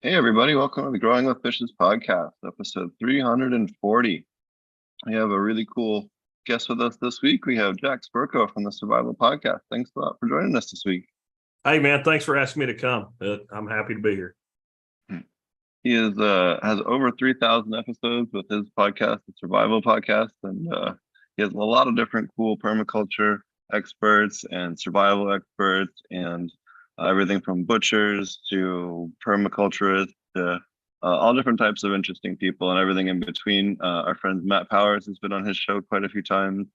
Hey everybody, welcome to the Growing with Fishes podcast, episode 340. We have a really cool guest with us this week. We have Jack Spirko from the Survival Podcast. Thanks a lot for joining us this week. Hey man, thanks for asking me to come. I'm happy to be here. He has over 3,000 episodes with his podcast, the Survival Podcast, and he has a lot of different cool permaculture experts and survival experts and everything from butchers to permaculturists to all different types of interesting people and everything in between. Our friend Matt Powers has been on his show quite a few times.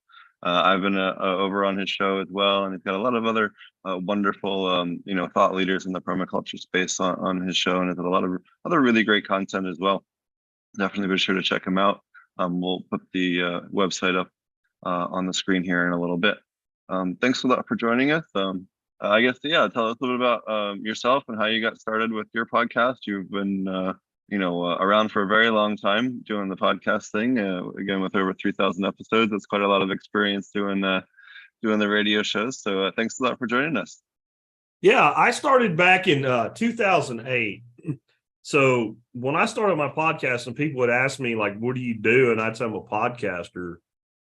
I've been over on his show as well, and he's got a lot of other wonderful, thought leaders in the permaculture space on his show, and has a lot of other really great content as well. Definitely be sure to check him out. We'll put the website up on the screen here in a little bit. Thanks a lot for joining us. I guess, tell us a little bit about yourself and how you got started with your podcast. You've been, around for a very long time doing the podcast thing. Again, with over 3,000 episodes, that's quite a lot of experience doing the radio shows. So thanks a lot for joining us. Yeah, I started back in 2008. So when I started my podcast and people would ask me, like, what do you do? And I'd say I'm a podcaster.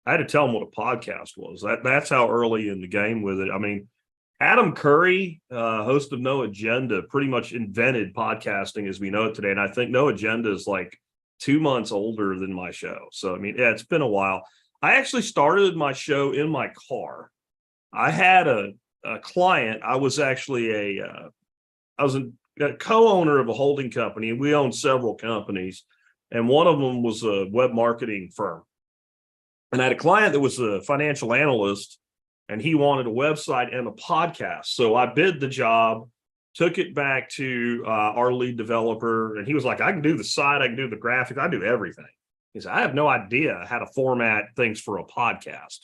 I had to tell them what a podcast was. That's how early in the game with it. I mean, Adam Curry, host of No Agenda, pretty much invented podcasting as we know it today. And I think No Agenda is like 2 months older than my show. So, I mean, yeah, it's been a while. I actually started my show in my car. I had a client. I was actually a co-owner of a holding company, and we owned several companies. And one of them was a web marketing firm. And I had a client that was a financial analyst, and he wanted a website and a podcast. So I bid the job, took it back to our lead developer, and he was like, I can do the site, I can do the graphics, I do everything. He said, I have no idea how to format things for a podcast.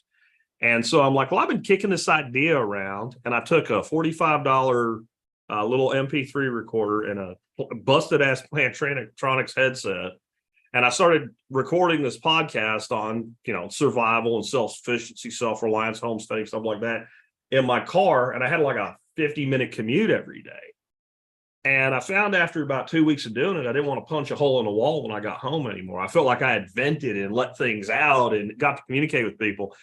And so I'm like, well, I've been kicking this idea around, and I took a $45 little MP3 recorder and a busted-ass Plantronics headset, and I started recording this podcast on, survival and self-sufficiency, self-reliance, homesteading, stuff like that in my car. And I had like a 50-minute commute every day. And I found after about 2 weeks of doing it, I didn't want to punch a hole in the wall when I got home anymore. I felt like I had vented and let things out and got to communicate with people.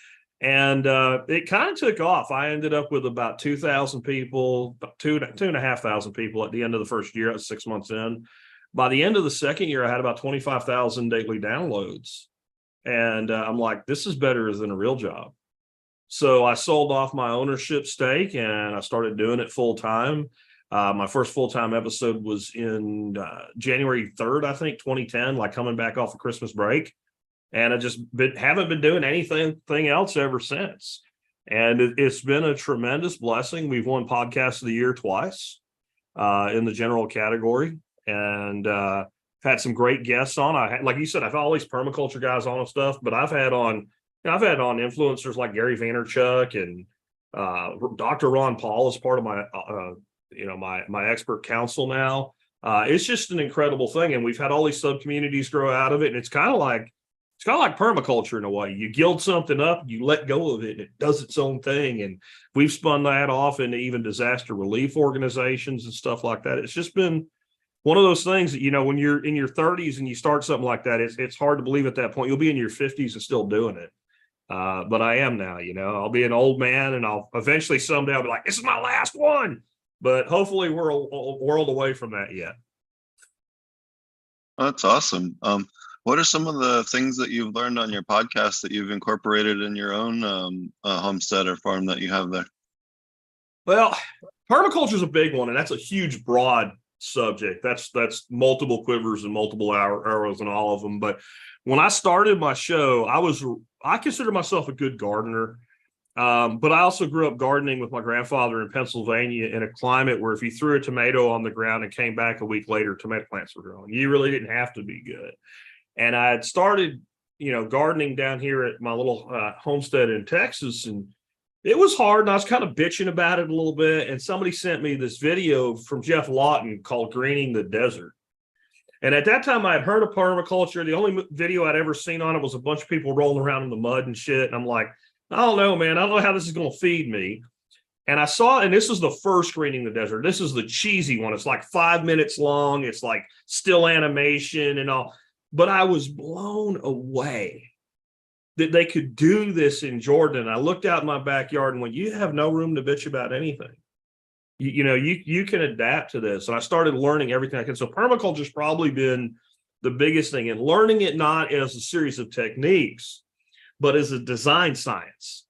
And it kind of took off. I ended up with about 2,000 people, about 2,500 people at the end of the first year. I was 6 months in. By the end of the second year, I had about 25,000 daily downloads. And I'm like, this is better than a real job. So I sold off my ownership stake and I started doing it full time. My first full-time episode was in January 3rd, I think, 2010, like coming back off of Christmas break. And I just haven't been doing anything else ever since. And it's been a tremendous blessing. We've won Podcast of the Year twice in the general category. And had some great guests on. Like you said, I've had all these permaculture guys on and stuff, but I've had on influencers like Gary Vaynerchuk and Dr. Ron Paul as part of my my expert council now. It's just an incredible thing, and we've had all these sub communities grow out of it. And it's kind of like permaculture in a way. You gild something up, you let go of it, and it does its own thing. And we've spun that off into even disaster relief organizations and stuff like that. It's just been one of those things that, when you're in your 30s and you start something like that, it's hard to believe at that point. You'll be in your 50s and still doing it. But I am now, I'll be an old man, and I'll eventually someday I'll be like, this is my last one. But hopefully we're a world away from that yet. That's awesome. What are some of the things that you've learned on your podcast that you've incorporated in your own homestead or farm that you have there? Well, permaculture is a big one, and that's a huge, broad subject. That's multiple quivers and multiple arrows in all of them. But when I started my show, I consider myself a good gardener. But I also grew up gardening with my grandfather in Pennsylvania in a climate where if you threw a tomato on the ground and came back a week later, tomato plants were growing. You really didn't have to be good. And I had started, gardening down here at my little homestead in Texas, and it was hard, and I was kind of bitching about it a little bit. And somebody sent me this video from Jeff Lawton called Greening the Desert. And at that time, I had heard of permaculture. The only video I'd ever seen on it was a bunch of people rolling around in the mud and shit. And I'm like, I don't know, man. I don't know how this is going to feed me. And I saw, and this was the first Greening the Desert. This is the cheesy one. It's like 5 minutes long. It's like still animation and all. But I was blown away that they could do this in Jordan. I looked out in my backyard and went, you have no room to bitch about anything. You can adapt to this. And I started learning everything I can. So permaculture's probably been the biggest thing, and learning it not as a series of techniques, but as a design science.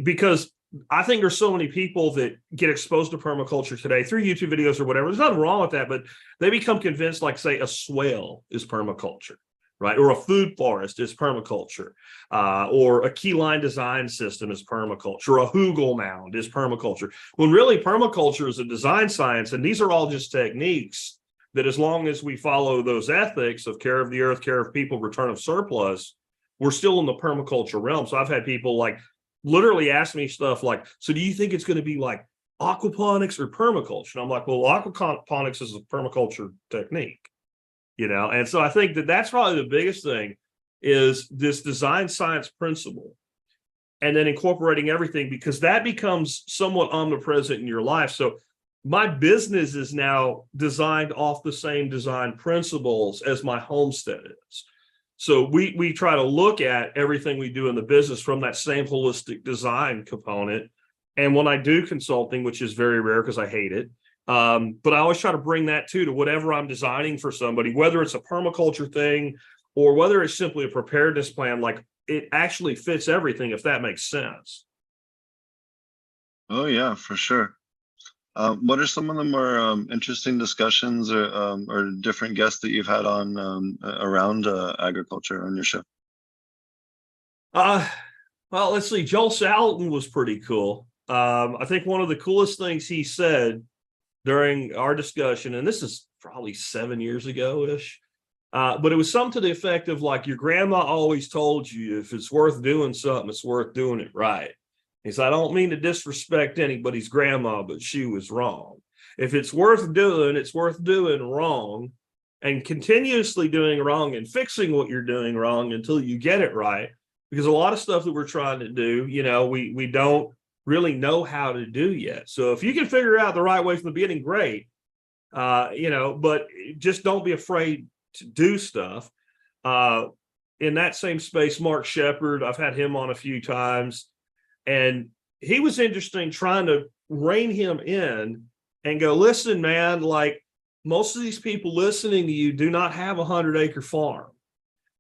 Because I think there's so many people that get exposed to permaculture today through YouTube videos or whatever. There's nothing wrong with that, but they become convinced, like, say, a swale is permaculture, right? Or a food forest is permaculture, or a key line design system is permaculture, or a hugel mound is permaculture. When really permaculture is a design science, and these are all just techniques that, as long as we follow those ethics of care of the earth, care of people, return of surplus, we're still in the permaculture realm. So I've had people like literally ask me stuff like, so do you think it's going to be like aquaponics or permaculture? And I'm like, well, aquaponics is a permaculture technique, And so I think that that's probably the biggest thing, is this design science principle, and then incorporating everything, because that becomes somewhat omnipresent in your life. So my business is now designed off the same design principles as my homestead is. So we try to look at everything we do in the business from that same holistic design component. And when I do consulting, which is very rare because I hate it, but I always try to bring that to whatever I'm designing for somebody, whether it's a permaculture thing or whether it's simply a preparedness plan. Like, it actually fits everything, if that makes sense. Oh yeah, for sure. What are some of the more interesting discussions or different guests that you've had on around agriculture on your show? Well, let's see. Joel Salatin was pretty cool. I think one of the coolest things he said during our discussion, and this is probably 7 years ago-ish, but it was something to the effect of, like, your grandma always told you if it's worth doing something, it's worth doing it right. He said, I don't mean to disrespect anybody's grandma, but she was wrong. If it's worth doing, it's worth doing wrong, and continuously doing wrong and fixing what you're doing wrong until you get it right. Because a lot of stuff that we're trying to do, we don't really know how to do yet. So if you can figure out the right way from the beginning, great. But just don't be afraid to do stuff. In that same space, Mark Shepard, I've had him on a few times. And he was interesting, trying to rein him in and go, listen, man, like, most of these people listening to you do not have a 100-acre farm.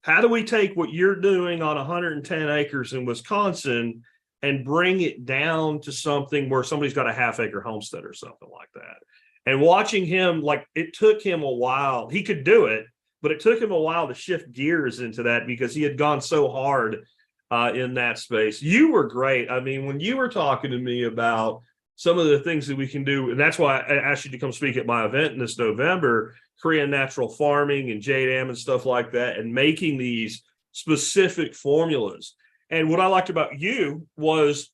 How do we take what you're doing on 110 acres in Wisconsin and bring it down to something where somebody's got a half-acre homestead or something like that? And watching him, like, it took him a while. He could do it, but it took him a while to shift gears into that because he had gone so hard in that space. You were great. I mean, when you were talking to me about some of the things that we can do, and that's why I asked you to come speak at my event in this November, Korean natural farming and JDAM and stuff like that, and making these specific formulas. And what I liked about you was,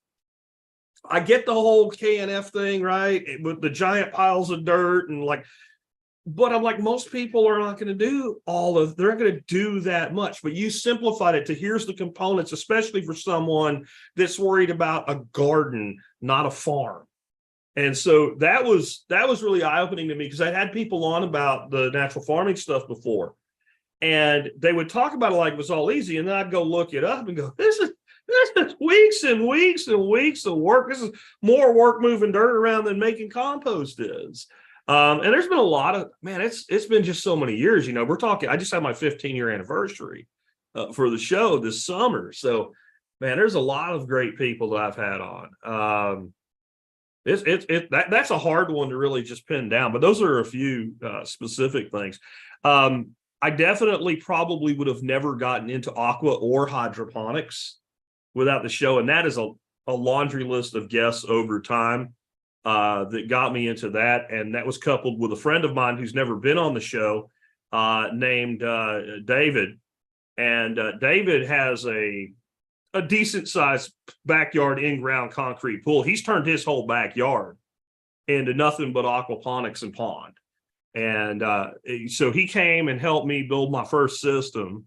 I get the whole KNF thing, right? With the giant piles of dirt and like, but I'm like, most people are not going to do they're not going to do that much, but you simplified it to here's the components, especially for someone that's worried about a garden, not a farm. And so that was really eye-opening to me, because I had people on about the natural farming stuff before, and they would talk about it like it was all easy. And then I'd go look it up and go, this is weeks and weeks and weeks of work. This is more work moving dirt around than making compost is. And there's been a lot of, man, it's been just so many years, we're talking, I just had my 15-year anniversary for the show this summer. So, man, there's a lot of great people that I've had on. That's a hard one to really just pin down, but those are a few specific things. I definitely probably would have never gotten into aqua or hydroponics without the show. And that is a laundry list of guests over time that got me into that. And that was coupled with a friend of mine who's never been on the show named David. And David has a decent sized backyard in-ground concrete pool. He's turned his whole backyard into nothing but aquaponics and pond. And so he came and helped me build my first system.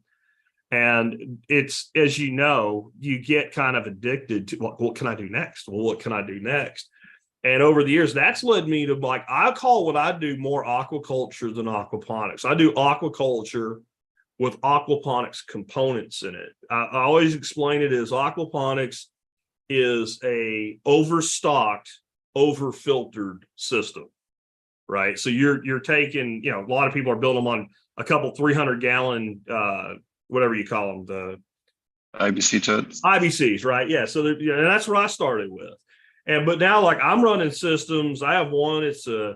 And it's, as you know, you get kind of addicted to what can I do next? Well, what can I do next? And over the years, that's led me to, like, I call what I do more aquaculture than aquaponics. I do aquaculture with aquaponics components in it. I always explain it as aquaponics is a overstocked, overfiltered system, right? So you're taking, a lot of people are building them on a couple 300-gallon, whatever you call them, the IBC totes. IBCs, right? Yeah. So and that's what I started with. But now, like, I'm running systems. I have one. It's a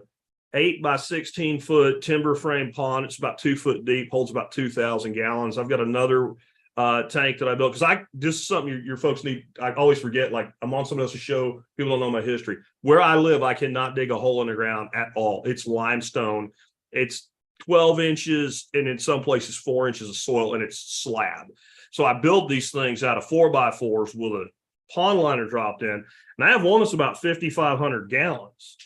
8 by 16 foot timber frame pond. It's about 2 foot deep, holds about 2,000 gallons. I've got another tank that I built because this is something your folks need. I always forget. Like, I'm on someone else's show. People don't know my history. Where I live, I cannot dig a hole in the ground at all. It's limestone. It's 12 inches, and in some places 4 inches of soil, and it's slab. So I build these things out of 4x4s with a pond liner dropped in, and I have one that's about 5,500 gallons.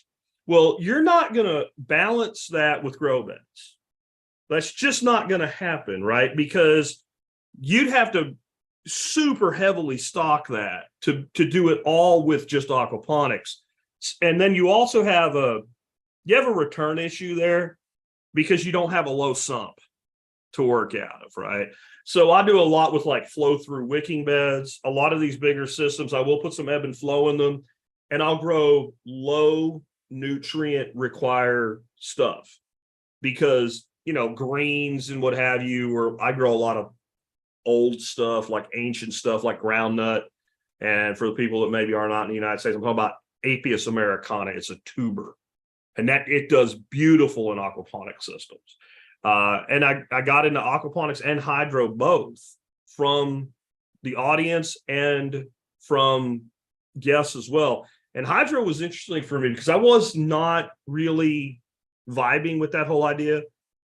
Well, you're not going to balance that with grow beds. That's just not going to happen, right? Because you'd have to super heavily stock that to do it all with just aquaponics. And then you also have a return issue there because you don't have a low sump to work out of, right? So I do a lot with, like, flow through wicking beds. A lot of these bigger systems, I will put some ebb and flow in them, and I'll grow low nutrient require stuff because, greens and what have you, or I grow a lot of old stuff, like ancient stuff, like groundnut. And for the people that maybe are not in the United States, I'm talking about Apius americana. It's a tuber, and that it does beautiful in aquaponic systems. And I got into aquaponics and hydro both from the audience and from guests as well. And hydro was interesting for me because I was not really vibing with that whole idea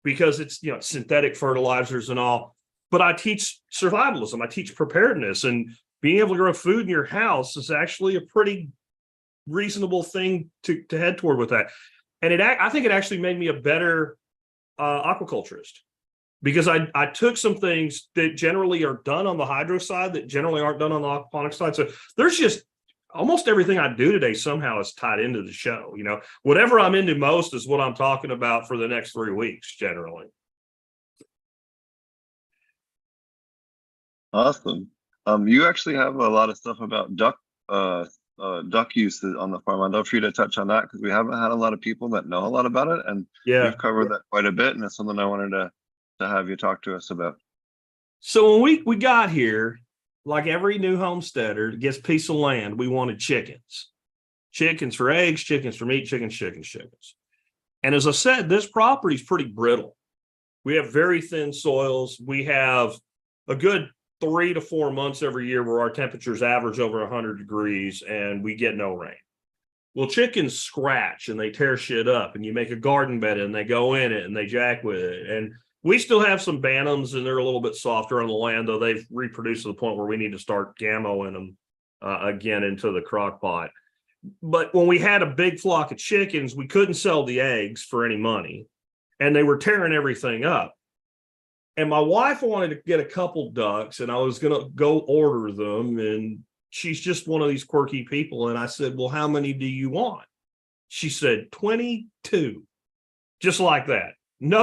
because it's, synthetic fertilizers and all. But I teach survivalism. I teach preparedness, and being able to grow food in your house is actually a pretty reasonable thing to head toward with that. And I think it actually made me a better aquaculturist because I took some things that generally are done on the hydro side that generally aren't done on the aquaponic side. So there's just almost everything I do today somehow is tied into the show. Whatever I'm into most is what I'm talking about for the next 3 weeks generally. Awesome. You actually have a lot of stuff about duck use on the farm. I'd love for you to touch on that because we haven't had a lot of people that know a lot about it, and we've covered that quite a bit, and it's something I wanted to have you talk to us about. So when we got here, like every new homesteader that gets a piece of land, we wanted chickens for eggs, chickens for meat, chickens. And as I said, this property is pretty brittle. We have very thin soils. We have a good 3 to 4 months every year where our temperatures average over 100 degrees and we get no rain. Well, chickens scratch and they tear shit up, and you make a garden bed and they go in it and they jack with it. And we still have some bantams, and they're a little bit softer on the land, though they've reproduced to the point where we need to start gammoing them again into the crock pot. But when we had a big flock of chickens, we couldn't sell the eggs for any money, and they were tearing everything up. And my wife wanted to get a couple ducks, and I was going to go order them. And she's just one of these quirky people. And I said, well, how many do you want? She said, 22, just like that. And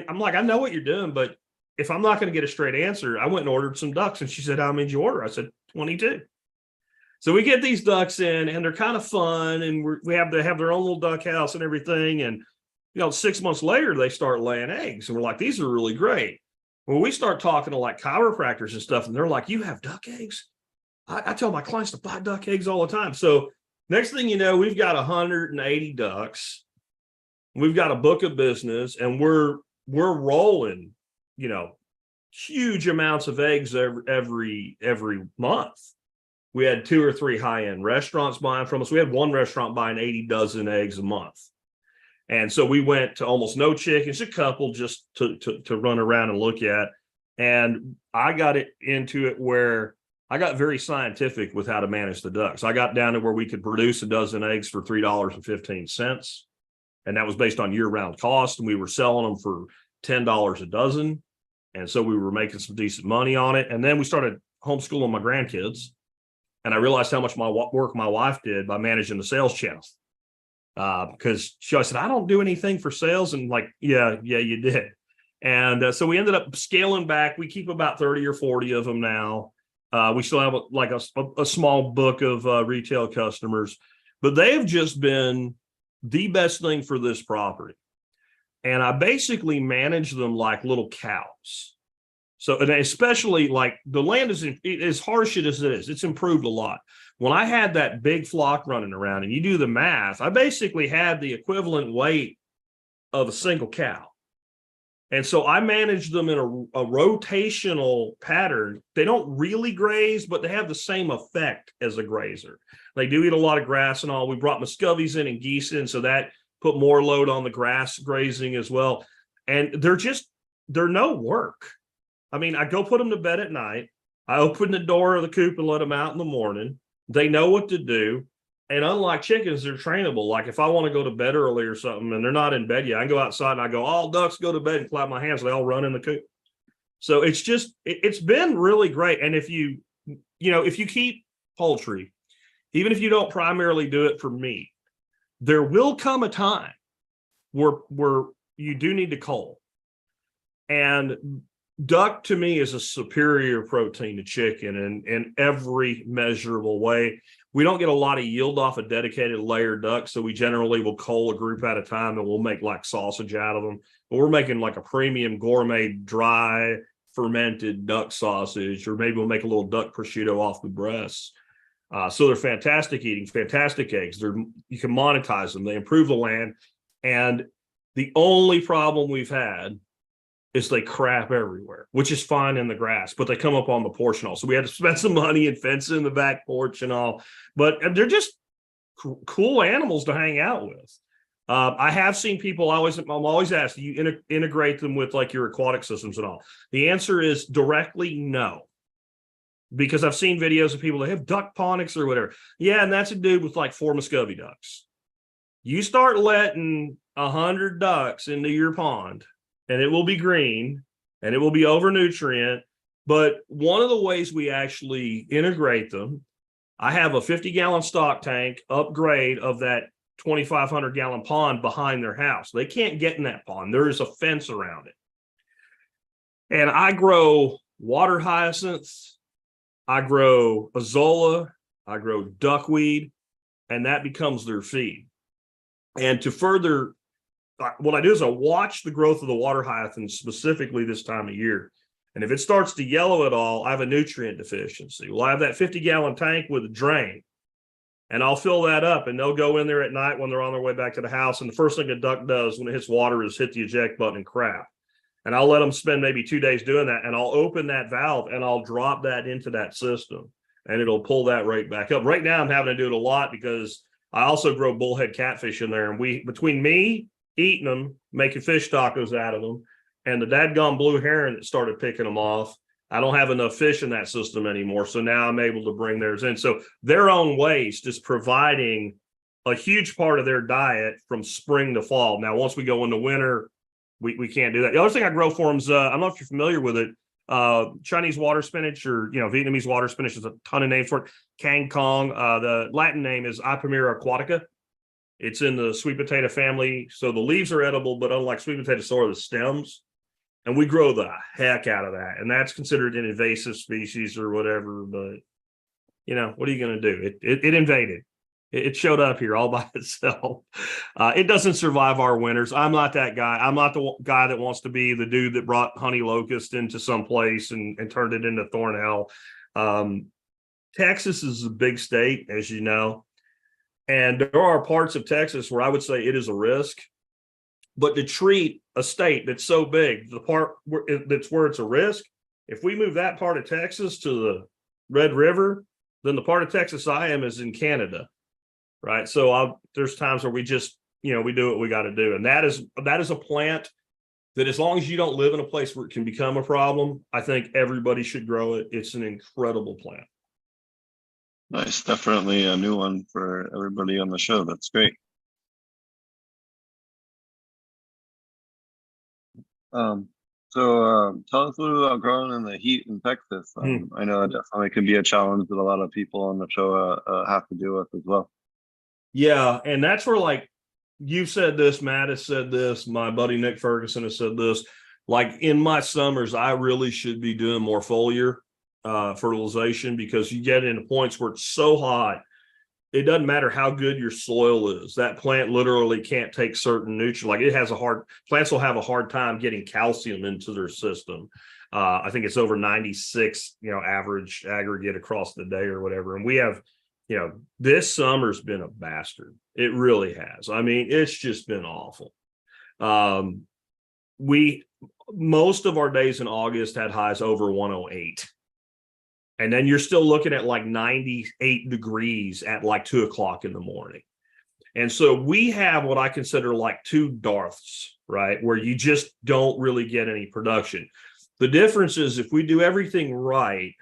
I'm like, I know what you're doing, but if I'm not going to get a straight answer, I went and ordered some ducks. And she said, how many did you order? I said, 22. So we get these ducks in, and they're kind of fun. And they have their own little duck house and everything. And 6 months later, they start laying eggs. And we're like, these are really great. When we start talking to like chiropractors and stuff, and they're like, you have duck eggs? I tell my clients to buy duck eggs all the time. So next thing you know, we've got 180 ducks. We've got a book of business, and we're rolling, huge amounts of eggs every month. We had 2 or 3 high-end restaurants buying from us. We had one restaurant buying 80 dozen eggs a month. And so we went to almost no chickens, a couple just to run around and look at. And I got into it where I got very scientific with how to manage the ducks. I got down to where we could produce a dozen eggs for $3.15. And that was based on year-round cost. And we were selling them for $10 a dozen. And so we were making some decent money on it. And then we started homeschooling my grandkids. And I realized how much work my wife did by managing the sales channels. Because I said, I don't do anything for sales. And like, yeah, you did. And so we ended up scaling back. We keep about 30 or 40 of them now. We still have like a small book of retail customers, but they've just been the best thing for this property. And I basically manage them like little cows. So, and especially like the land is as harsh as it is, it's improved a lot. When I had that big flock running around and you do the math, I basically had the equivalent weight of a single cow. And so I manage them in a rotational pattern. They don't really graze, but they have the same effect as a grazer. They do eat a lot of grass and all. We brought muscovies in and geese in, so that put more load on the grass grazing as well. And they're no work. I mean, I go put them to bed at night. I open the door of the coop and let them out in the morning. They know what to do. And unlike chickens, they're trainable. Like if I want to go to bed early or something and they're not in bed yet, I can go outside and I go, all ducks go to bed, and clap my hands. They all run in the coop. So it's been really great. And if you keep poultry, even if you don't primarily do it for meat, there will come a time where you do need to cull. And duck to me is a superior protein to chicken in every measurable way. We don't get a lot of yield off a dedicated layer duck, so we generally will cull a group at a time and we'll make like sausage out of them. But we're making like a premium gourmet dry fermented duck sausage, or maybe we'll make a little duck prosciutto off the breasts. So they're fantastic eating, fantastic eggs. You can monetize them. They improve the land. And the only problem we've had is they crap everywhere, which is fine in the grass, but they come up on the porch and all. So we had to spend some money and fence in the back porch and all. But they're just cool animals to hang out with. I have seen people, I'm always asked, do you integrate them with like your aquatic systems and all? The answer is directly no. Because I've seen videos of people that have duck ponics or whatever. Yeah, and that's a dude with like 4 Muscovy ducks. You start letting 100 ducks into your pond, and it will be green, and it will be over nutrient. But one of the ways we actually integrate them, I have a 50-gallon stock tank upgrade of that 2,500-gallon pond behind their house. They can't get in that pond. There is a fence around it. And I grow water hyacinths, I grow azolla, I grow duckweed, and that becomes their feed. And to further, what I do is I watch the growth of the water hyacinths specifically this time of year. And if it starts to yellow at all, I have a nutrient deficiency. Well, I have that 50-gallon tank with a drain, and I'll fill that up, and they'll go in there at night when they're on their way back to the house. And the first thing a duck does when it hits water is hit the eject button and crap. And I'll let them spend maybe 2 days doing that, and I'll open that valve and I'll drop that into that system, and it'll pull that right back up. Right now I'm having to do it a lot because I also grow bullhead catfish in there, and between me eating them, making fish tacos out of them, and the dadgum blue heron that started picking them off, I don't have enough fish in that system anymore. So now I'm able to bring theirs in. So their own waste is providing a huge part of their diet from spring to fall. Now, once we go into winter, we can't do that. The other thing I grow for them is, I don't know if you're familiar with it, Chinese water spinach, or Vietnamese water spinach. There's a ton of names for it. Kang Kong. The Latin name is Apamera aquatica. It's in the sweet potato family. So the leaves are edible, but unlike sweet potato, so are the stems. And we grow the heck out of that. And that's considered an invasive species or whatever. But, what are you going to do? It invaded. It showed up here all by itself. It doesn't survive our winters. I'm not that guy. I'm not the guy that wants to be the dude that brought honey locust into some place and turned it into thorn hell. Texas is a big state, as you know. And there are parts of Texas where I would say it is a risk. But to treat a state that's so big, the part where it's a risk, if we move that part of Texas to the Red River, then the part of Texas I am is in Canada. Right. So there's times where we just, we do what we got to do. And that is a plant that, as long as you don't live in a place where it can become a problem, I think everybody should grow it. It's an incredible plant. Nice. Definitely a new one for everybody on the show. That's great. So tell us a little about growing in the heat in Texas. I know that definitely can be a challenge that a lot of people on the show have to deal with as well. Yeah, and that's where, like, you've said this, Matt has said this, my buddy Nick Ferguson has said this. Like, in my summers, I really should be doing more foliar fertilization, because you get into points where it's so hot, it doesn't matter how good your soil is. That plant literally can't take certain nutrients. Like, plants will have a hard time getting calcium into their system. I think it's over 96, average aggregate across the day or whatever. And we have, this summer's been a bastard. It really has. I mean, it's just been awful. Most of our days in August had highs over 108. And then you're still looking at like 98 degrees at like 2:00 in the morning. And so we have what I consider like two Darths, right? Where you just don't really get any production. The difference is, if we do everything right,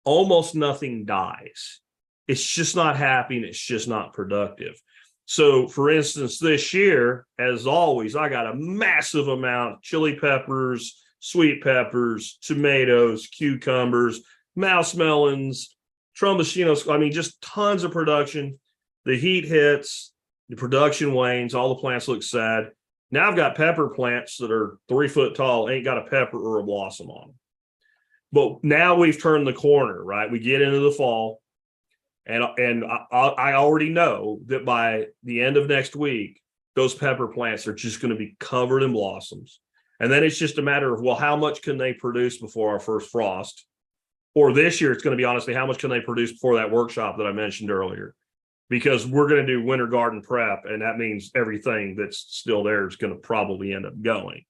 almost nothing dies. It's just not happy, and it's just not productive. So, for instance, this year, as always, I got a massive amount of chili peppers, sweet peppers, tomatoes, cucumbers, mouse melons, tromboncinos. I mean, just tons of production. The heat hits, the production wanes, all the plants look sad. Now I've got pepper plants that are 3 foot tall, ain't got a pepper or a blossom on them. But now we've turned the corner, right? We get into the fall, and I already know that by the end of next week, those pepper plants are just going to be covered in blossoms. And then it's just a matter of, well, how much can they produce before our first frost? Or this year, it's going to be, honestly, how much can they produce before that workshop that I mentioned earlier? Because we're going to do winter garden prep, and that means everything that's still there is going to probably end up going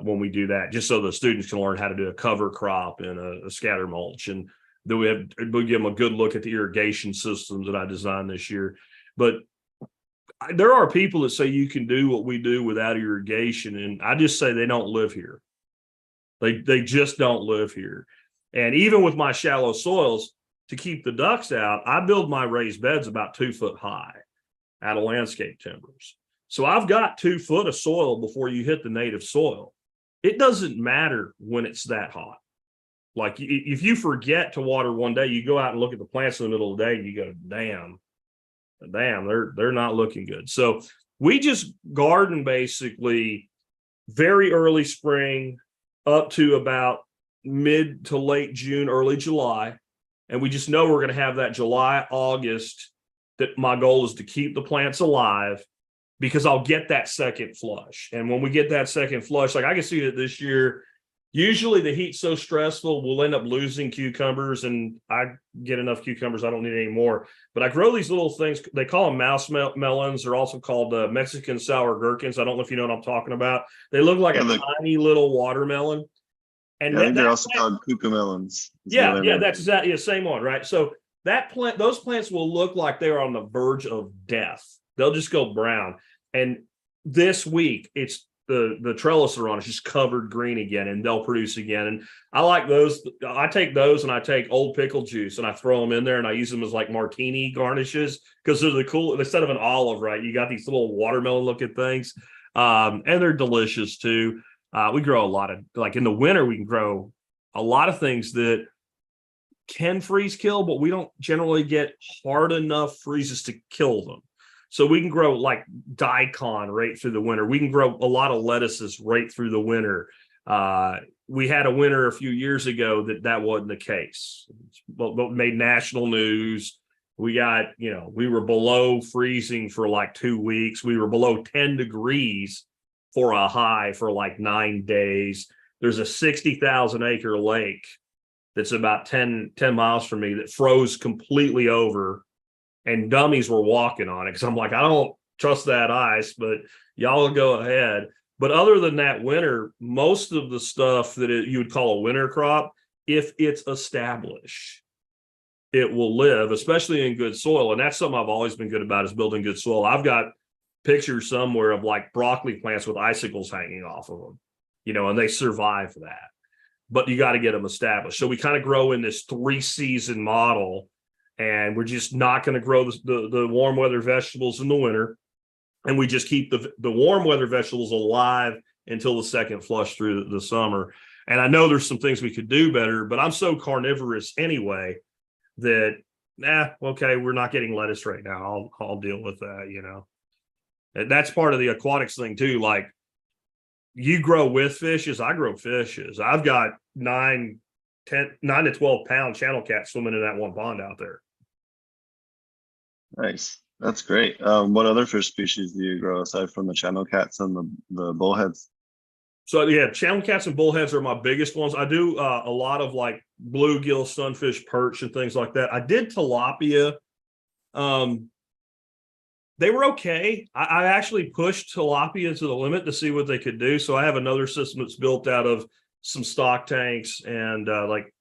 when we do that, just so the students can learn how to do a cover crop and a scatter mulch. And then we'll give them a good look at the irrigation systems that I designed this year. But there are people that say you can do what we do without irrigation, and I just say they don't live here. They just don't live here. And even with my shallow soils, to keep the ducks out, I build my raised beds about 2 foot high out of landscape timbers. So I've got 2 foot of soil before you hit the native soil. It doesn't matter when it's that hot. Like, if you forget to water one day, you go out and look at the plants in the middle of the day, and you go, damn, they're not looking good. So we just garden basically very early spring up to about mid to late June, early July. And we just know we're going to have that July, August, that my goal is to keep the plants alive, because I'll get that second flush. And when we get that second flush, like, I can see that this year, usually the heat's so stressful, we'll end up losing cucumbers, and I get enough cucumbers, I don't need any more. But I grow these little things, they call them mouse melons. They're also called Mexican sour gherkins. I don't know if you know what I'm talking about. They look like a tiny little watermelon. And I think they're also called cucamelons. Yeah, that's exactly the same one, right? So those plants will look like they're on the verge of death. They'll just go brown. And this week, it's the trellis they're on is just covered green again, and they'll produce again. And I like those. I take those and I take old pickle juice and I throw them in there, and I use them as like martini garnishes, because they're the cool. Instead of an olive, right? You got these little watermelon looking things, and they're delicious too. We grow a lot of, like, in the winter, we can grow a lot of things that can freeze kill, but we don't generally get hard enough freezes to kill them. So we can grow like daikon right through the winter. We can grow a lot of lettuces right through the winter. We had a winter a few years ago that wasn't the case, but made national news. We got, we were below freezing for like 2 weeks. We were below 10 degrees for a high for like 9 days. There's a 60,000 acre lake that's about 10 miles from me that froze completely over, and dummies were walking on it, because I'm like, I don't trust that ice, but y'all go ahead. But other than that winter, most of the stuff that you would call a winter crop, if it's established, it will live, especially in good soil. And that's something I've always been good about, is building good soil. I've got pictures somewhere of like broccoli plants with icicles hanging off of them, and they survive that. But you got to get them established. So we kind of grow in this 3-season model, and we're just not going to grow the warm weather vegetables in the winter. And we just keep the warm weather vegetables alive until the second flush through the summer. And I know there's some things we could do better, but I'm so carnivorous anyway that, okay, we're not getting lettuce right now. I'll deal with that, you know. And that's part of the aquatics thing too. Like, you grow with fishes, I grow fishes. I've got 9 to 12 pound channel cats swimming in that one pond out there. Nice. That's great. What other fish species do you grow aside from the channel cats and the bullheads? So yeah, channel cats and bullheads are my biggest ones. I do a lot of like bluegill, sunfish, perch, and things like that. I did tilapia. They were okay. I actually pushed tilapia to the limit to see what they could do. So I have another system that's built out of some stock tanks and like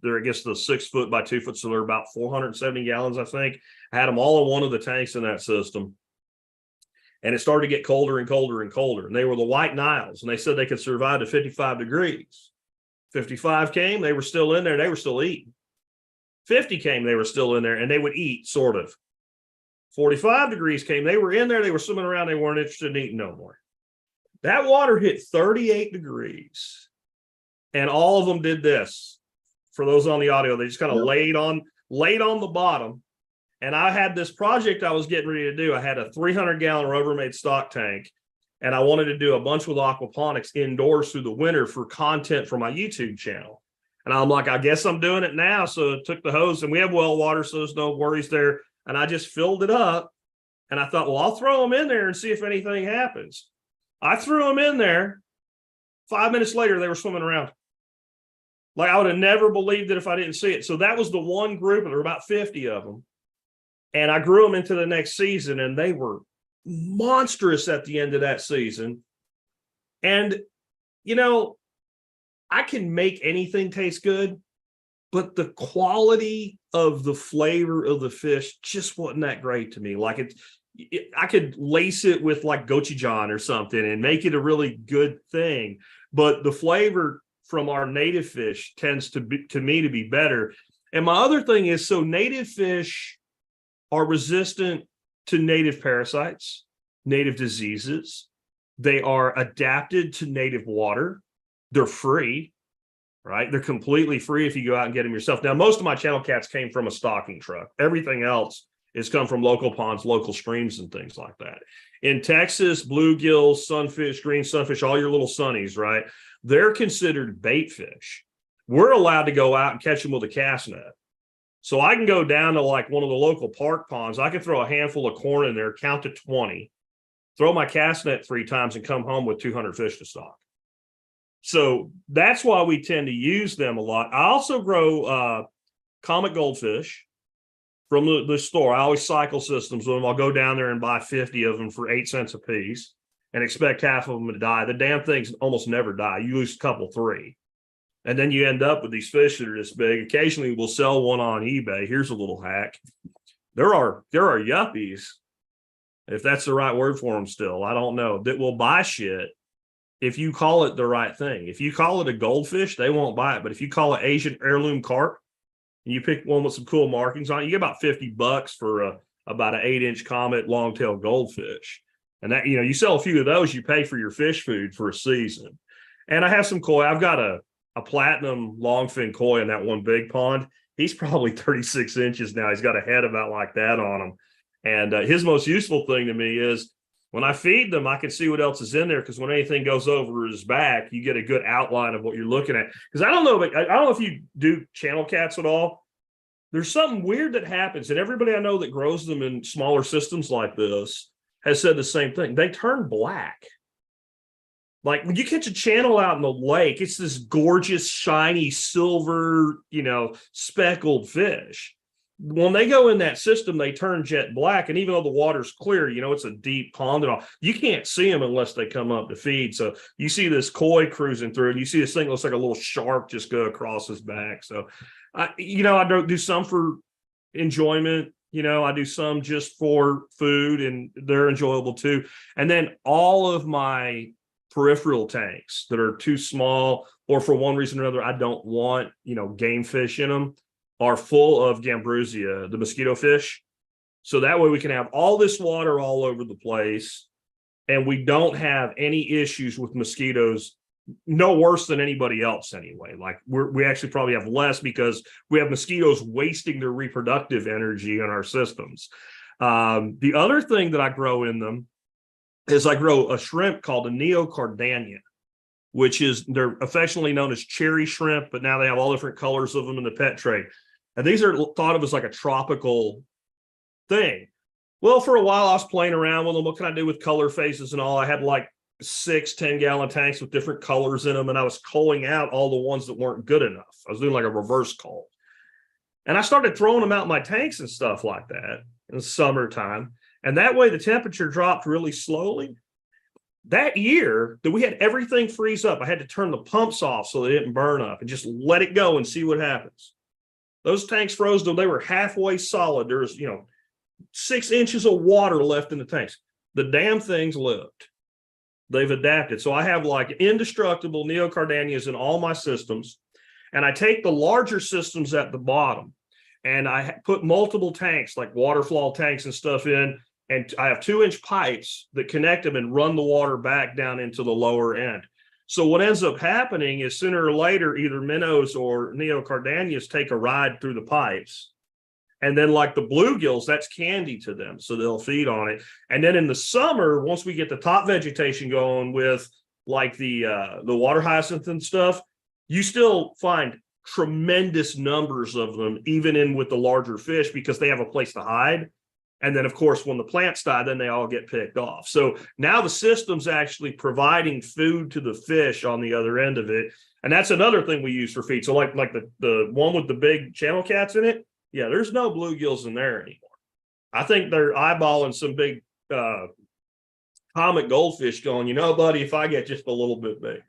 they're, I guess, the 6 foot by 2 foot. So they're about 470 gallons, I think. I had them all in one of the tanks in that system. And it started to get colder and colder and colder. And they were the white Niles. And they said they could survive to 55 degrees. 55 came, they were still in there. They were still eating. 50 came, they were still in there. And they would eat, sort of. 45 degrees came, they were in there. They were swimming around. They weren't interested in eating no more. That water hit 38 degrees. And all of them did this. For those on the audio, they just kind of laid on the bottom. And I had this project I was getting ready to do. I had a 300-gallon Rubbermaid stock tank, and I wanted to do a bunch with aquaponics indoors through the winter for content for my YouTube channel. And I'm like, I guess I'm doing it now. So I took the hose, and we have well water, so there's no worries there. And I just filled it up, and I thought, well, I'll throw them in there and see if anything happens. I threw them in there. 5 minutes later, they were swimming around. Like, I would have never believed it if I didn't see it. So that was the one group, and there were about 50 of them. And I grew them into the next season, and they were monstrous at the end of that season. And, you know, I can make anything taste good, but the quality of the flavor of the fish just wasn't that great to me. Like, I could lace it with like gochujang or something and make it a really good thing. But the flavor from our native fish tends to me to be better. And my other thing is, so native fish are resistant to native parasites, native diseases. They are adapted to native water. They're free, right? They're completely free if you go out and get them yourself. Now, most of my channel cats came from a stocking truck. Everything else has come from local ponds, local streams, and things like that. In Texas, bluegills, sunfish, green sunfish, all your little sunnies, right? They're considered bait fish. We're allowed to go out and catch them with a cast net. So I can go down to like one of the local park ponds. I can throw a handful of corn in there, count to 20, throw my cast net 3 times, and come home with 200 fish to stock. So that's why we tend to use them a lot. I also grow comet goldfish from the store. I always cycle systems with them. I'll go down there and buy 50 of them for 8 cents a piece and expect half of them to die. The damn things almost never die. You lose a couple, 3. And then you end up with these fish that are this big. Occasionally we'll sell one on eBay. Here's a little hack. There are yuppies, if that's the right word for them still, I don't know, that will buy shit if you call it the right thing. If you call it a goldfish, they won't buy it. But if you call it Asian heirloom carp and you pick one with some cool markings on it, you get about $50 for about an 8-inch comet long-tailed goldfish. And that, you know, you sell a few of those, you pay for your fish food for a season. And I have some koi. I've got a platinum longfin koi in that one big pond. He's probably 36 inches now. He's got a head about like that on him. And his most useful thing to me is when I feed them, I can see what else is in there, because when anything goes over his back, you get a good outline of what you're looking at. Because I don't know if you do channel cats at all. There's something weird that happens, and everybody I know that grows them in smaller systems like this has said the same thing. They turn black. Like when you catch a channel out in the lake, it's this gorgeous, shiny, silver, speckled fish. When they go in that system, they turn jet black. And even though the water's clear, it's a deep pond and all, you can't see them unless they come up to feed. So you see this koi cruising through, and you see this thing looks like a little shark just go across his back. So, I don't do some for enjoyment. I do some just for food, and they're enjoyable too. And then all of my peripheral tanks that are too small, or for one reason or another, I don't want, game fish in them, are full of Gambrusia, the mosquito fish. So that way we can have all this water all over the place. and we don't have any issues with mosquitoes, no worse than anybody else anyway. Like we actually probably have less because we have mosquitoes wasting their reproductive energy in our systems. The other thing that I grow in them is I grow a shrimp called a neocardania, which is, they're affectionately known as cherry shrimp, but now they have all different colors of them in the pet trade. And these are thought of as like a tropical thing. Well, for a while I was playing around with them. What can I do with color phases and all? I had like 6 10-gallon tanks with different colors in them, and I was culling out all the ones that weren't good enough. I was doing like a reverse cull. And I started throwing them out in my tanks and stuff like that in the summertime. And that way the temperature dropped really slowly. That year that we had everything freeze up, I had to turn the pumps off so they didn't burn up and just let it go and see what happens. Those tanks froze till they were halfway solid. There was, 6 inches of water left in the tanks. The damn things lived. They've adapted. So I have like indestructible neocardanias in all my systems. And I take the larger systems at the bottom and I put multiple tanks, like water flow tanks and stuff in. And I have 2-inch pipes that connect them and run the water back down into the lower end. So what ends up happening is sooner or later, either minnows or neocardanias take a ride through the pipes. And then like the bluegills, that's candy to them. So they'll feed on it. And then in the summer, once we get the top vegetation going with like the water hyacinth and stuff, you still find tremendous numbers of them, even in with the larger fish, because they have a place to hide. And then, of course, when the plants die, then they all get picked off. So now the system's actually providing food to the fish on the other end of it. And that's another thing we use for feed. So like the one with the big channel cats in it, yeah, there's no bluegills in there anymore. I think they're eyeballing some big comic goldfish going, buddy, if I get just a little bit bigger.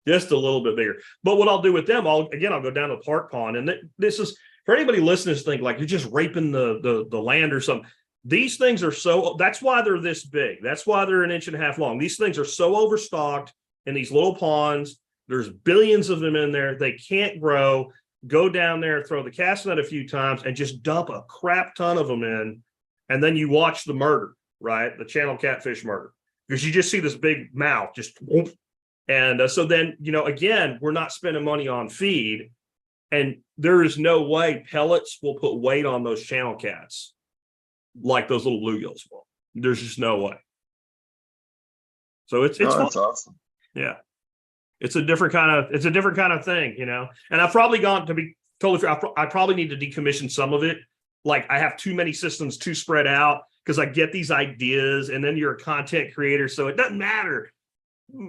Just a little bit bigger. But what I'll do with them, I'll go down to the park pond. And this is, for anybody listening to think like you're just raping the land or something. These things are that's why they're this big. That's why they're 1.5 inches long. These things are so overstocked in these little ponds. There's billions of them in there. They can't grow. Go down there, throw the cast net a few times and just dump a crap ton of them in. And then you watch the murder, right? The channel catfish murder. Because you just see this big mouth just, and so then, again, we're not spending money on feed. And there is no way pellets will put weight on those channel cats like those little bluegills will. There's just no way. So it's that's awesome. Yeah. It's a different kind of thing, And I've probably gone, to be totally fair, I probably need to decommission some of it. Like I have too many systems too spread out because I get these ideas and then you're a content creator. So it doesn't matter.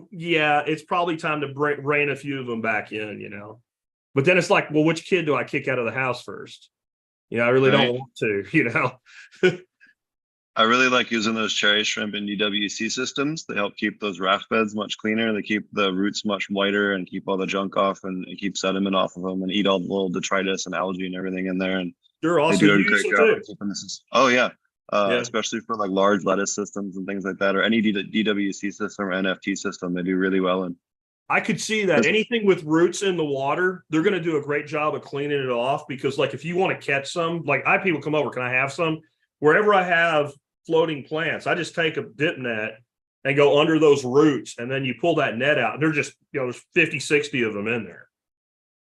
Yeah. It's probably time to rein a few of them back in, But then it's like, well, which kid do I kick out of the house first? I really don't want to, I really like using those cherry shrimp and DWC systems. They help keep those raft beds much cleaner. They keep the roots much whiter and keep all the junk off and keep sediment off of them and eat all the little detritus and algae and everything in there. And they're also they do a great job too. of keeping this. Oh yeah. Especially for like large lettuce systems and things like that, or any DWC system or NFT system, they do really well in. I could see that anything with roots in the water, they're going to do a great job of cleaning it off because like if you want to catch some, like I have people come over, can I have some? Wherever I have floating plants, I just take a dip net and go under those roots and then you pull that net out and they're just, there's 50, 60 of them in there.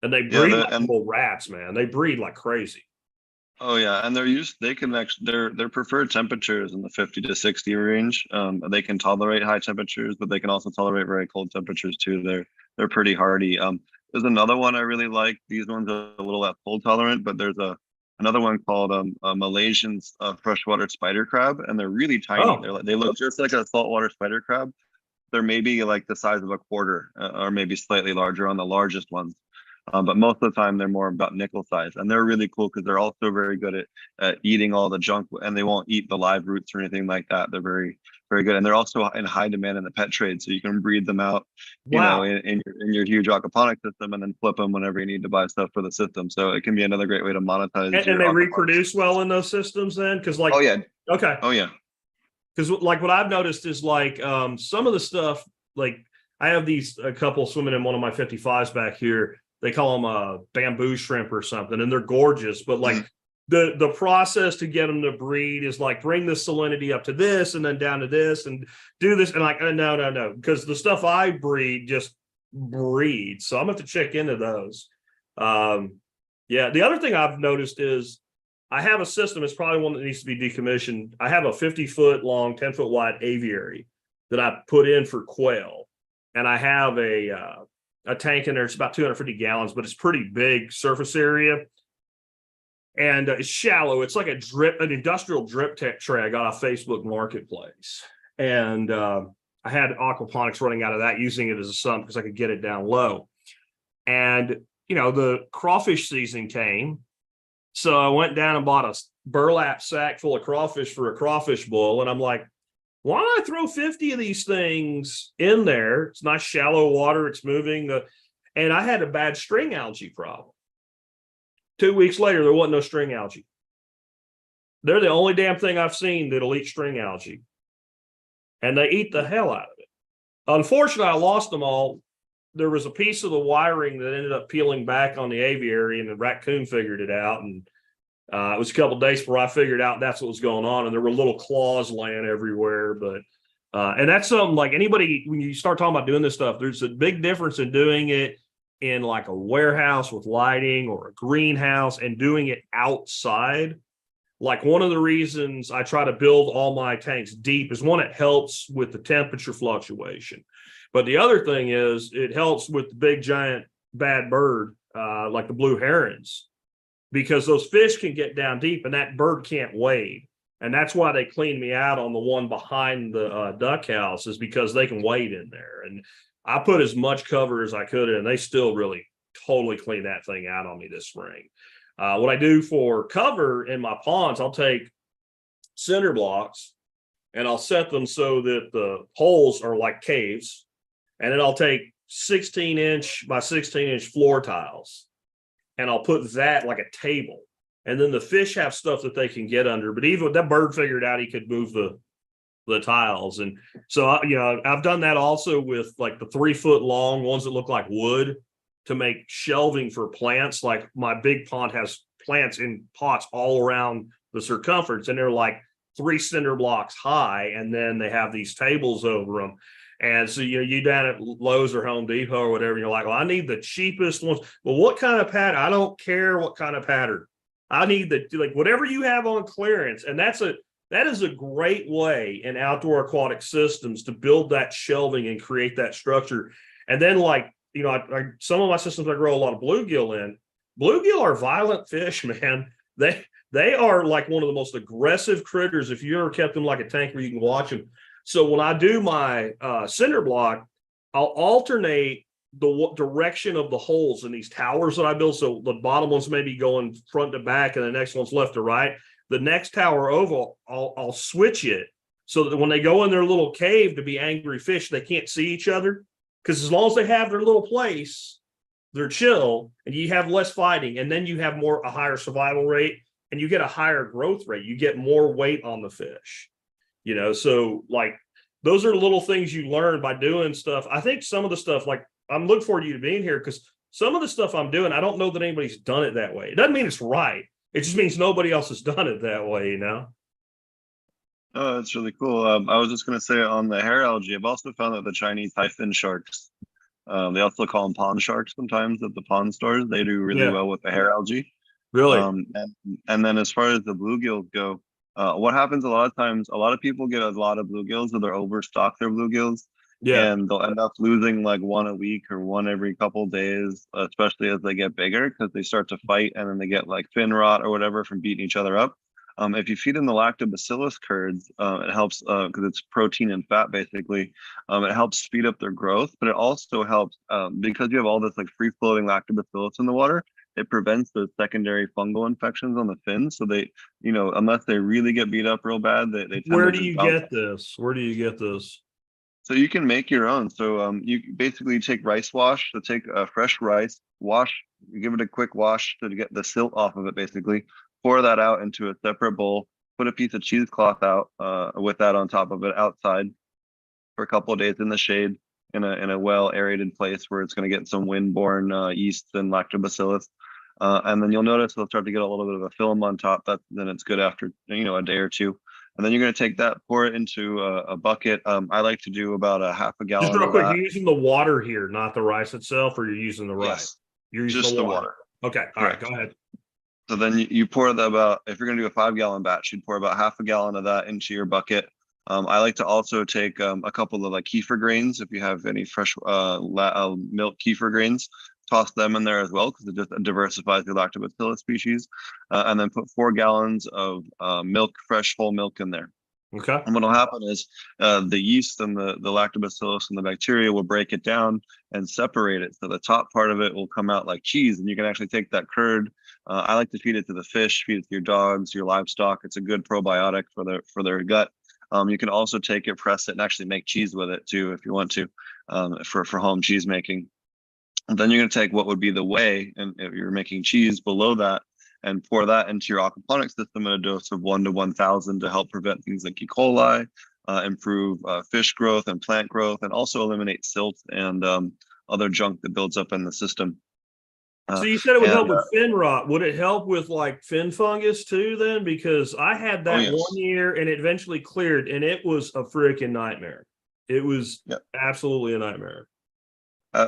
And they breed like little rats, man. They breed like crazy. Oh yeah, and they can actually their preferred temperatures in the 50 to 60 range. They can tolerate high temperatures, but they can also tolerate very cold temperatures too. They're pretty hardy. There's another one I really like. These ones are a little less cold tolerant, but there's another one called Malaysian freshwater spider crab, and they're really tiny. They look just like a saltwater spider crab. They're maybe like the size of a quarter, or maybe slightly larger on the largest ones. But most of the time they're more about nickel size, and they're really cool because they're also very good at eating all the junk, and they won't eat the live roots or anything like that. They're very, very good, and they're also in high demand in the pet trade. So you can breed them out, in your huge aquaponic system, and then flip them whenever you need to buy stuff for the system. So it can be another great way to monetize. And they reproduce well in those systems, then, because like because like what I've noticed is like some of the stuff, like I have a couple swimming in one of my 55s back here. They call them bamboo shrimp or something, and they're gorgeous. But like the process to get them to breed is like bring the salinity up to this and then down to this and do this. And like, no, because the stuff I breed just breeds. So I'm going to have to check into those. Yeah. The other thing I've noticed is I have a system. It's probably one that needs to be decommissioned. I have a 50-foot long, 10-foot wide aviary that I put in for quail. And I have a tank in there. It's about 250 gallons, but it's pretty big surface area. And it's shallow. It's like an industrial drip tray I got off Facebook Marketplace. And I had aquaponics running out of that, using it as a sump because I could get it down low. And, the crawfish season came. So I went down and bought a burlap sack full of crawfish for a crawfish boil. And I'm like, why don't I throw 50 of these things in there? It's nice shallow water. It's moving. And I had a bad string algae problem. 2 weeks later, there wasn't no string algae. They're the only damn thing I've seen that'll eat string algae. And they eat the hell out of it. Unfortunately, I lost them all. There was a piece of the wiring that ended up peeling back on the aviary, and the raccoon figured it out. And it was a couple of days before I figured out that's what was going on. And there were little claws laying everywhere. But and that's something like anybody, when you start talking about doing this stuff, there's a big difference in doing it in like a warehouse with lighting or a greenhouse and doing it outside. Like one of the reasons I try to build all my tanks deep is one, it helps with the temperature fluctuation. But the other thing is it helps with the big giant bad bird, like the blue herons, because those fish can get down deep and that bird can't wade. And that's why they cleaned me out on the one behind the duck house, is because they can wade in there. And I put as much cover as I could in, and they still really totally cleaned that thing out on me this spring. What I do for cover in my ponds, I'll take cinder blocks and I'll set them so that the holes are like caves. And then I'll take 16-inch by 16-inch floor tiles and I'll put that like a table. And then the fish have stuff that they can get under. But even that bird figured out he could move the tiles. And so, I've done that also with like the 3-foot long ones that look like wood to make shelving for plants. Like my big pond has plants in pots all around the circumference, and they're like 3 cinder blocks high. And then they have these tables over them. And so, you down at Lowe's or Home Depot or whatever, and you're like, well, I need the cheapest ones. Well, what kind of pattern? I don't care what kind of pattern. I need whatever you have on clearance. And that is a great way in outdoor aquatic systems to build that shelving and create that structure. And then some of my systems I grow a lot of bluegill in. Bluegill are violent fish, man. They are like one of the most aggressive critters if you ever kept them like a tank where you can watch them. So when I do my cinder block, I'll alternate the direction of the holes in these towers that I build. So the bottom one's maybe going front to back and the next one's left to right. The next tower over, I'll switch it so that when they go in their little cave to be angry fish, they can't see each other. Because as long as they have their little place, they're chill, and you have less fighting, and then you have a higher survival rate, and you get a higher growth rate. You get more weight on the fish. So like those are little things you learn by doing stuff. I think some of the stuff, like I'm looking forward to you being here, because some of the stuff I'm doing, I don't know that anybody's done it that way. It doesn't mean it's right. It just means nobody else has done it that way, Oh, that's really cool. I was just going to say on the hair algae, I've also found that the Chinese high-fin sharks, they also call them pond sharks sometimes at the pond stores. They do really well with the hair algae. Really? And then as far as the bluegills go, what happens a lot of times, a lot of people get a lot of bluegills, or they're overstock their bluegills. Yeah. And they'll end up losing like one a week or one every couple of days, especially as they get bigger, because they start to fight and then they get like fin rot or whatever from beating each other up. If you feed them the lactobacillus curds, it helps because it's protein and fat basically. It helps speed up their growth, but it also helps because you have all this like free floating lactobacillus in the water. It prevents the secondary fungal infections on the fins. So they, unless they really get beat up real bad, they tend Where to do you get this? Where do you get this? So you can make your own. So you basically take rice wash. So take fresh rice, give it a quick wash to get the silt off of it basically. Pour that out into a separate bowl. Put a piece of cheesecloth out with that on top of it outside for a couple of days in the shade in a well aerated place where it's going to get some windborne yeast and lactobacillus. And then you'll notice they'll start to get a little bit of a film on top. Then it's good after, a day or two. And then you're going to take that, pour it into a bucket. I like to do about a half a Just gallon real of quick, that. you're using the water here, not the rice itself, or you're using the rice? Yes, You're using just the the water. water. Okay, all right, go ahead. So then you pour if you're going to do a 5-gallon batch, you'd pour about half a gallon of that into your bucket. I like to also take a couple of like kefir grains, if you have any fresh milk kefir grains, toss them in there as well, because it just diversifies your Lactobacillus species. And then put 4 gallons of milk, fresh whole milk in there. Okay. And what'll happen is the yeast and the lactobacillus and the bacteria will break it down and separate it. So the top part of it will come out like cheese, and you can actually take that curd. I like to feed it to the fish, feed it to your dogs, your livestock. It's a good probiotic for their gut. You can also take it, press it, and actually make cheese with it too, if you want to, for home cheese making. And then you're going to take what would be the whey, and if you're making cheese below that, and pour that into your aquaponics system at a dose of 1 to 1,000 to help prevent things like E. coli, improve fish growth and plant growth, and also eliminate silt and other junk that builds up in the system. So you said it would help with fin rot. Would it help with like fin fungus too then? Because I had that one year and it eventually cleared, and it was a freaking nightmare. It was absolutely a nightmare.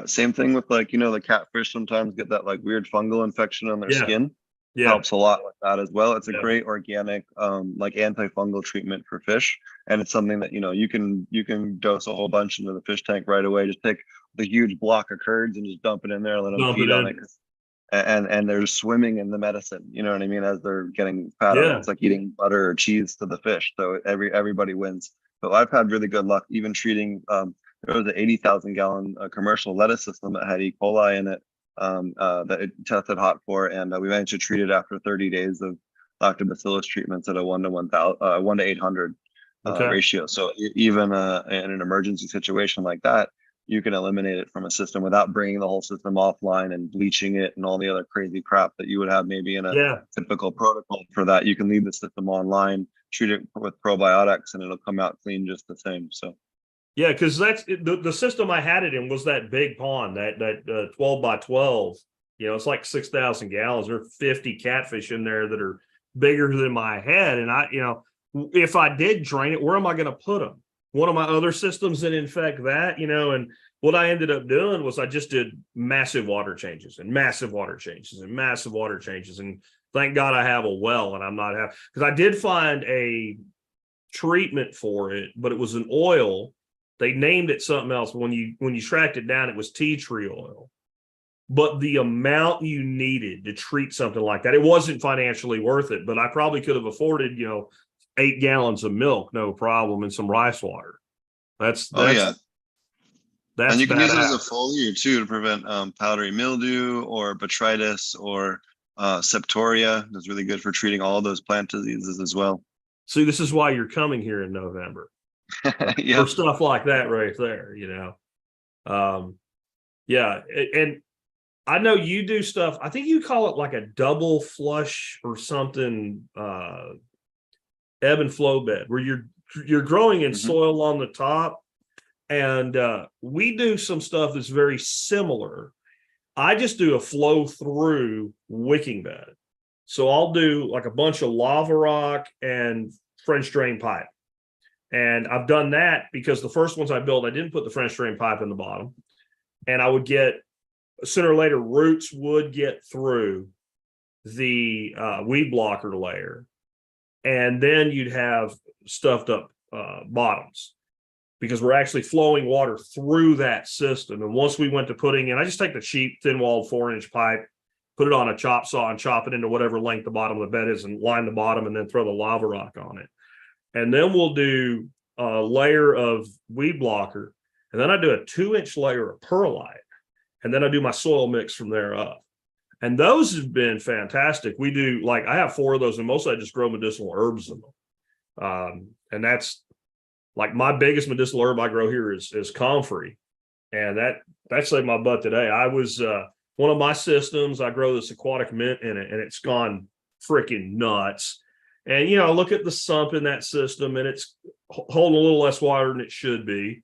Same thing with the catfish sometimes get that like weird fungal infection on their skin. Helps a lot with that as well. It's a great organic like antifungal treatment for fish, and it's something that you can dose a whole bunch into the fish tank right away. Just take the huge block of curds and just dump it in there and let them feed on it. And they're swimming in the medicine, you know what I mean, as they're getting fat. It's like eating butter or cheese to the fish, so everybody wins. But I've had really good luck even treating there was an 80,000 gallon commercial lettuce system that had E. coli in it, that it tested hot for, and we managed to treat it after 30 days of lactobacillus treatments at a 1 to 800 ratio. So even in an emergency situation like that, you can eliminate it from a system without bringing the whole system offline and bleaching it and all the other crazy crap that you would have maybe in a typical protocol for that. You can leave the system online, treat it with probiotics, and it'll come out clean just the same. So yeah, because that's the system I had it in was that big pond, that 12 by 12. It's like 6,000 gallons. There are 50 catfish in there that are bigger than my head. And if I did drain it, where am I going to put them? One of my other systems that infect that, and what I ended up doing was I just did massive water changes and massive water changes and massive water changes. And thank God I have a well, and I'm not because I did find a treatment for it, but it was an oil. They named it something else. When you tracked it down, it was tea tree oil. But the amount you needed to treat something like that, it wasn't financially worth it. But I probably could have afforded, 8 gallons of milk, no problem, and some rice water. That's and you can use it as a foliar too to prevent powdery mildew or botrytis or septoria. It's really good for treating all those plant diseases as well. See, this is why you're coming here in November. For stuff like that right there, and I know you do stuff. I think you call it like a double flush or something, ebb and flow bed, where you're growing in soil on the top, and we do some stuff that's very similar. I just do a flow through wicking bed, so I'll do like a bunch of lava rock and French drain pipe. And I've done that because the first ones I built, I didn't put the French drain pipe in the bottom. And I would get, sooner or later, roots would get through the weed blocker layer. And then you'd have stuffed up bottoms, because we're actually flowing water through that system. And once we went to putting in, I just take the cheap thin-walled 4-inch pipe, put it on a chop saw and chop it into whatever length the bottom of the bed is, and line the bottom, and then throw the lava rock on it. And then we'll do a layer of weed blocker. And then I do a 2-inch layer of perlite. And then I do my soil mix from there up. And those have been fantastic. We do, I have 4 of those, and mostly I just grow medicinal herbs in them. And that's like my biggest medicinal herb I grow here is comfrey. And that saved my butt today. I was, one of my systems, I grow this aquatic mint in it, and it's gone freaking nuts. And, look at the sump in that system, and it's holding a little less water than it should be.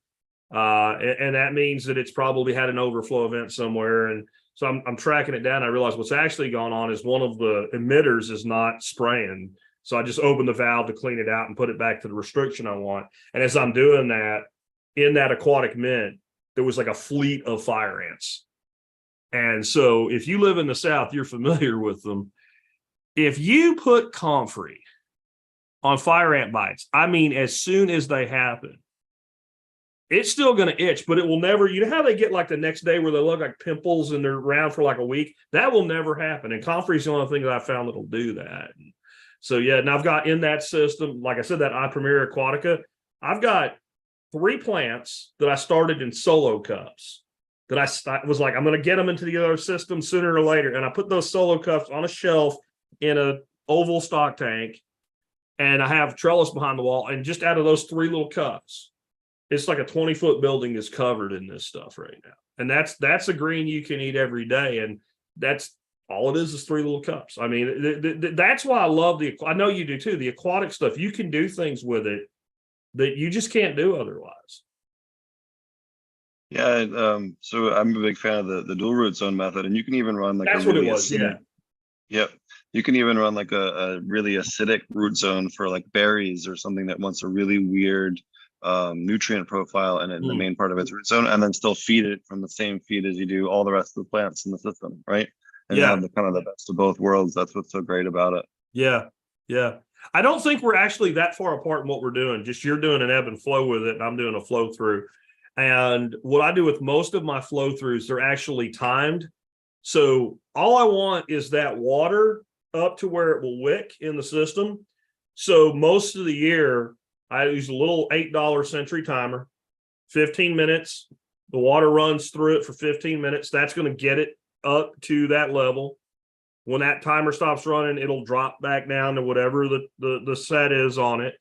And that means that it's probably had an overflow event somewhere. And So I'm tracking it down. I realize what's actually going on is one of the emitters is not spraying. So I just open the valve to clean it out and put it back to the restriction I want. And as I'm doing that, in that aquatic mint, there was like a fleet of fire ants. And so if you live in the South, you're familiar with them. If you put comfrey on fire ant bites, I mean, as soon as they happen, it's still going to itch, but it will never, you know how they get like the next day where they look like pimples and they're around for like a week? That will never happen. And comfrey is the only thing that I found that'll do that. So yeah, and I've got in that system, like I said, that iPremier Aquatica, I've got 3 plants that I started in solo cups that I was like, I'm going to get them into the other system sooner or later. And I put those solo cups on a shelf in a oval stock tank, and I have trellis behind the wall. And just out of those 3 little cups, it's like a 20-foot building is covered in this stuff right now. And that's a green you can eat every day. And that's all it is 3 little cups. I mean, that's why I love I know you do too, the aquatic stuff. You can do things with it that you just can't do otherwise. Yeah, so I'm a big fan of the dual root zone method, and you can even run like that's a really what it was, acidic, Yep. You can even run like a really acidic root zone for like berries or something that wants a really weird nutrient profile and in the main part of its root zone, and then still feed it from the same feed as you do all the rest of the plants in the system, right? And have the kind of the best of both worlds. That's what's so great about it. Yeah. I don't think we're actually that far apart in what we're doing. Just you're doing an ebb and flow with it, and I'm doing a flow through. And what I do with most of my flow throughs, they're actually timed. So all I want is that water up to where it will wick in the system. So most of the year, I use a little $8 Century timer, 15 minutes. The water runs through it for 15 minutes. That's going to get it up to that level. When that timer stops running, it'll drop back down to whatever the set is on it,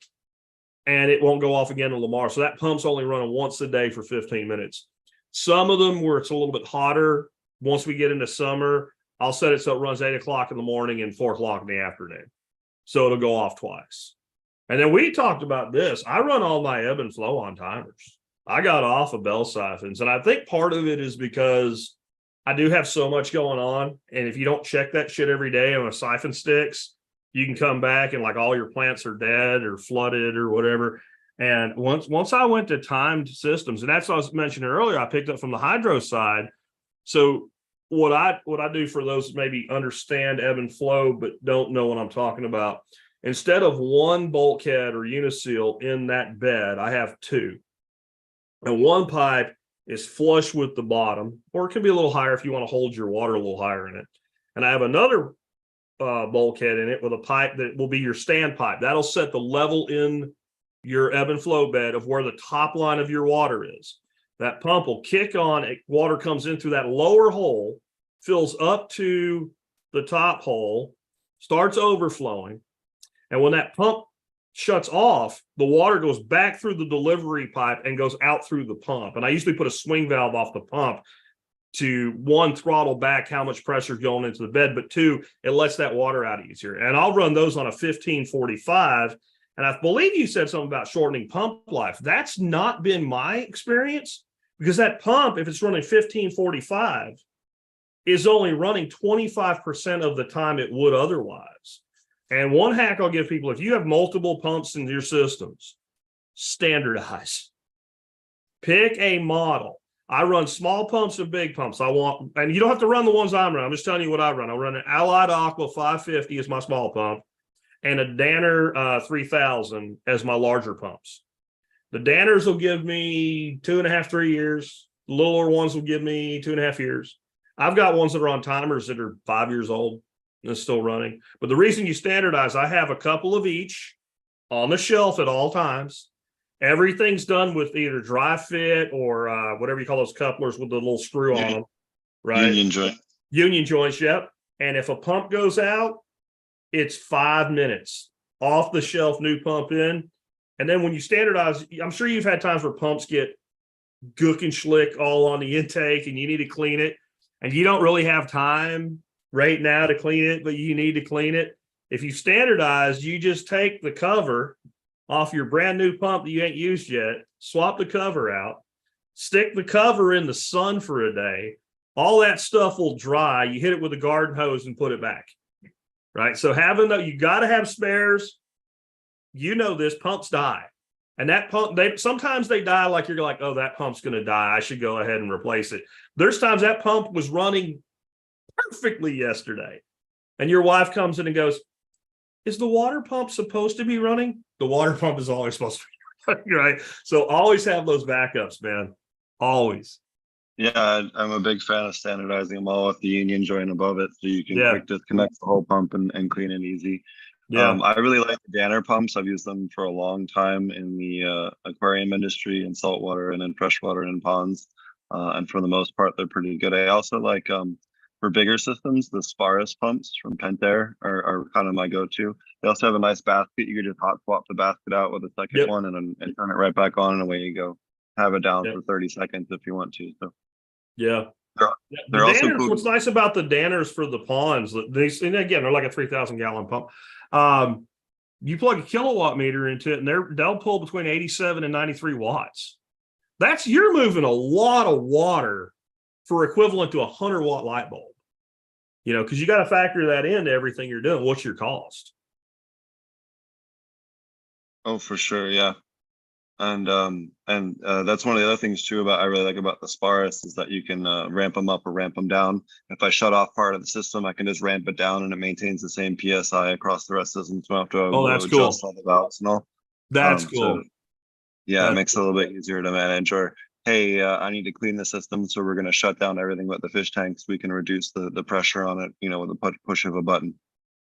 and it won't go off again until tomorrow. So that pump's only running once a day for 15 minutes. Some of them where it's a little bit hotter, once we get into summer, I'll set it so it runs 8 o'clock in the morning and 4 o'clock in the afternoon. So it'll go off twice. And then we talked about this. I run all my ebb and flow on timers. I got off of bell siphons. And I think part of it is because I do have so much going on. And if you don't check that shit every day on a siphon sticks, you can come back and like all your plants are dead or flooded or whatever. And once I went to timed systems, and that's what I was mentioning earlier, I picked up from the hydro side. So what I do for those that maybe understand ebb and flow but don't know what I'm talking about, instead of 1 bulkhead or uniseal in that bed, I have 2. And 1 pipe is flush with the bottom, or it can be a little higher if you want to hold your water a little higher in it. And I have another bulkhead in it with a pipe that will be your stand pipe. That'll set the level in your ebb and flow bed of where the top line of your water is. That pump will kick on, water comes in through that lower hole, fills up to the top hole, starts overflowing. And when that pump shuts off, the water goes back through the delivery pipe and goes out through the pump. And I usually put a swing valve off the pump to 1, throttle back how much pressure is going into the bed, but 2, it lets that water out easier. And I'll run those on a 1545. And I believe you said something about shortening pump life. That's not been my experience, because that pump, if it's running 1545, is only running 25% of the time it would otherwise. And one hack I'll give people, if you have multiple pumps in your systems, standardize. Pick a model. I run small pumps and big pumps. And you don't have to run the ones I'm running. I'm just telling you what I run. I run an Allied Aqua 550 as my small pump, and a Danner 3000 as my larger pumps. The Danners will give me 2.5, 3 years. The littler ones will give me 2.5 years. I've got ones that are on timers that are 5 years old and it's still running. But the reason you standardize, I have a couple of each on the shelf at all times. Everything's done with either dry fit or whatever you call those couplers with the little screw on them, right? Union joints, yep. And if a pump goes out, it's 5 minutes off the shelf, new pump in. And then when you standardize, I'm sure you've had times where pumps get gook and schlick all on the intake and you need to clean it. And you don't really have time right now to clean it, but you need to clean it. If you standardize, you just take the cover off your brand new pump that you ain't used yet, swap the cover out, stick the cover in the sun for a day, all that stuff will dry. You hit it with a garden hose and put it back. Right. So you got to have spares. You know this, pumps die. And that pump, sometimes they die like you're like, oh, that pump's going to die. I should go ahead and replace it. There's times that pump was running perfectly yesterday. And your wife comes in and goes, is the water pump supposed to be running? The water pump is always supposed to be running, right? So always have those backups, man. Always. Yeah, I'm a big fan of standardizing them all with the union joint above it, so you can quick disconnect the whole pump and clean it easy. Yeah. I really like the Danner pumps. I've used them for a long time in the aquarium industry, in saltwater and in freshwater and in ponds. And for the most part, they're pretty good. I also like for bigger systems, the Sparus pumps from Pentair are kind of my go-to. They also have a nice basket. You can just hot swap the basket out with a second one and turn it right back on, and away you go. Have it down for 30 seconds if you want to. So. Yeah. They're also Danners, cool. what's nice about the Danners for the ponds, and again, they're like a 3,000 gallon pump. You plug a kilowatt meter into it and they'll pull between 87 and 93 watts. You're moving a lot of water for equivalent to a 100-watt light bulb, because you got to factor that into everything you're doing. What's your cost? Oh, for sure. Yeah. And that's one of the other things too I really like about the Sparus is that you can ramp them up or ramp them down. If I shut off part of the system, I can just ramp it down and it maintains the same PSI across the rest of the system. So I have to that's cool. adjust all the valves and all. That's cool. So, it makes it a little bit easier to manage. Or, hey, I need to clean the system, so we're going to shut down everything but the fish tanks. We can reduce the pressure on it, with a push of a button,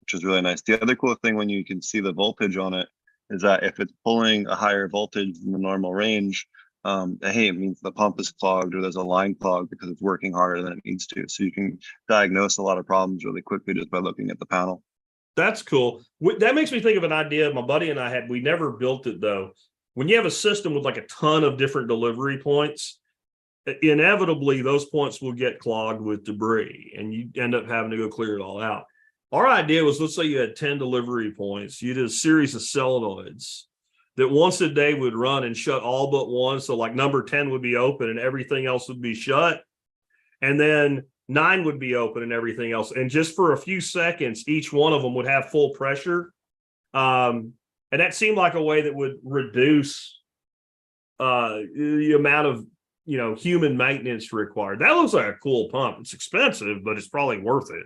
which is really nice. The other cool thing when you can see the voltage on it is that if it's pulling a higher voltage than the normal range, hey, it means the pump is clogged or there's a line clogged because it's working harder than it needs to. So you can diagnose a lot of problems really quickly just by looking at the panel. That's cool. That makes me think of an idea my buddy and I had. We never built it, though. When you have a system with like a ton of different delivery points, inevitably those points will get clogged with debris and you end up having to go clear it all out. Our idea was, let's say you had 10 delivery points. You did a series of solenoids that once a day would run and shut all but one. So like number 10 would be open and everything else would be shut. And then 9 would be open and everything else. And just for a few seconds, each one of them would have full pressure. And that seemed like a way that would reduce the amount of, human maintenance required. That looks like a cool pump. It's expensive, but it's probably worth it.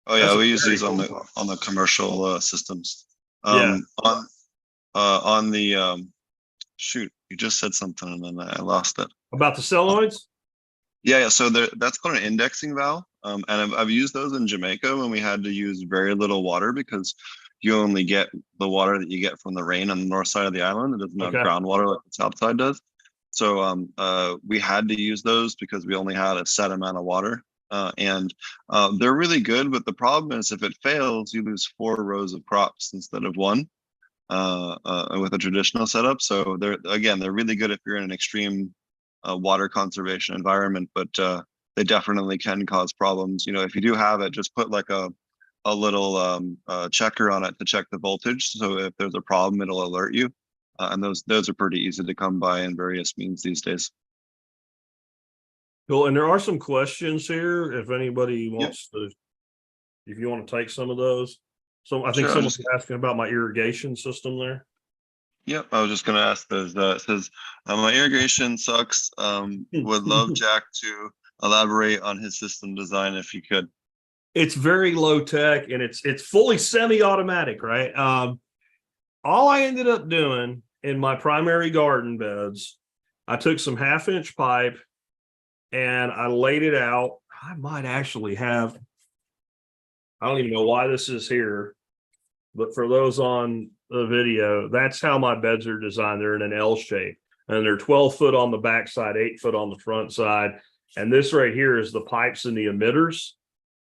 Oh yeah, we use these on the commercial systems. On the shoot, you just said something and then I lost it. About the solenoids? Yeah. So that's called an indexing valve, and I've used those in Jamaica when we had to use very little water because you only get the water that you get from the rain on the north side of the island. It doesn't have groundwater like the south side does. So we had to use those because we only had a set amount of water. And they're really good, but the problem is if it fails, you lose 4 rows of crops instead of 1 with a traditional setup. So they're really good if you're in an extreme water conservation environment, but they definitely can cause problems. If you do have it, just put like a little checker on it to check the voltage. So if there's a problem, it'll alert you. And those are pretty easy to come by in various means these days. Cool. And there are some questions here. If anybody wants to, if you want to take some of those. So I think someone's asking about my irrigation system there. Yep. I was just going to ask those. It says, my irrigation sucks. Would love Jack to elaborate on his system design if you could. It's very low tech and it's fully semi-automatic, right? All I ended up doing in my primary garden beds, I took some 1/2-inch pipe and I laid it out. I might actually have, I don't even know why this is here, but for those on the video, that's how my beds are designed. They're in an L shape and they're 12 foot on the back side, 8 foot on the front side. And this right here is the pipes and the emitters.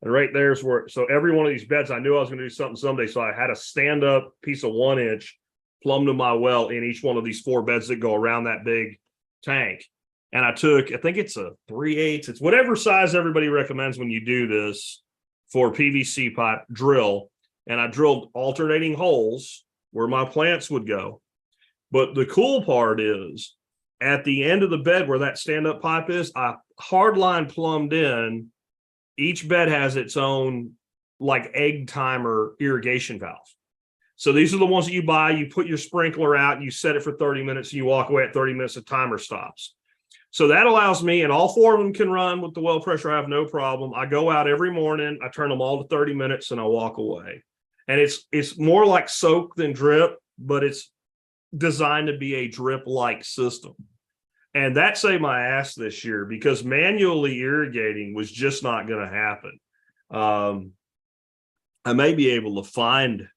And right there's where, so every one of these beds, I knew I was going to do something someday. So I had a stand up piece of 1-inch plumb to my well in each one of these 4 beds that go around that big tank. And I think it's a 3/8. It's whatever size everybody recommends when you do this for PVC pipe drill. And I drilled alternating holes where my plants would go. But the cool part is at the end of the bed where that stand-up pipe is, I hard line plumbed in. Each bed has its own like egg timer irrigation valve. So these are the ones that you buy, you put your sprinkler out, and you set it for 30 minutes, and you walk away at 30 minutes, the timer stops. So that allows me, and all 4 of them can run with the well pressure. I have no problem. I go out every morning, I turn them all to 30 minutes, and I walk away. And it's more like soak than drip, but it's designed to be a drip-like system. And that saved my ass this year because manually irrigating was just not going to happen. I may be able to find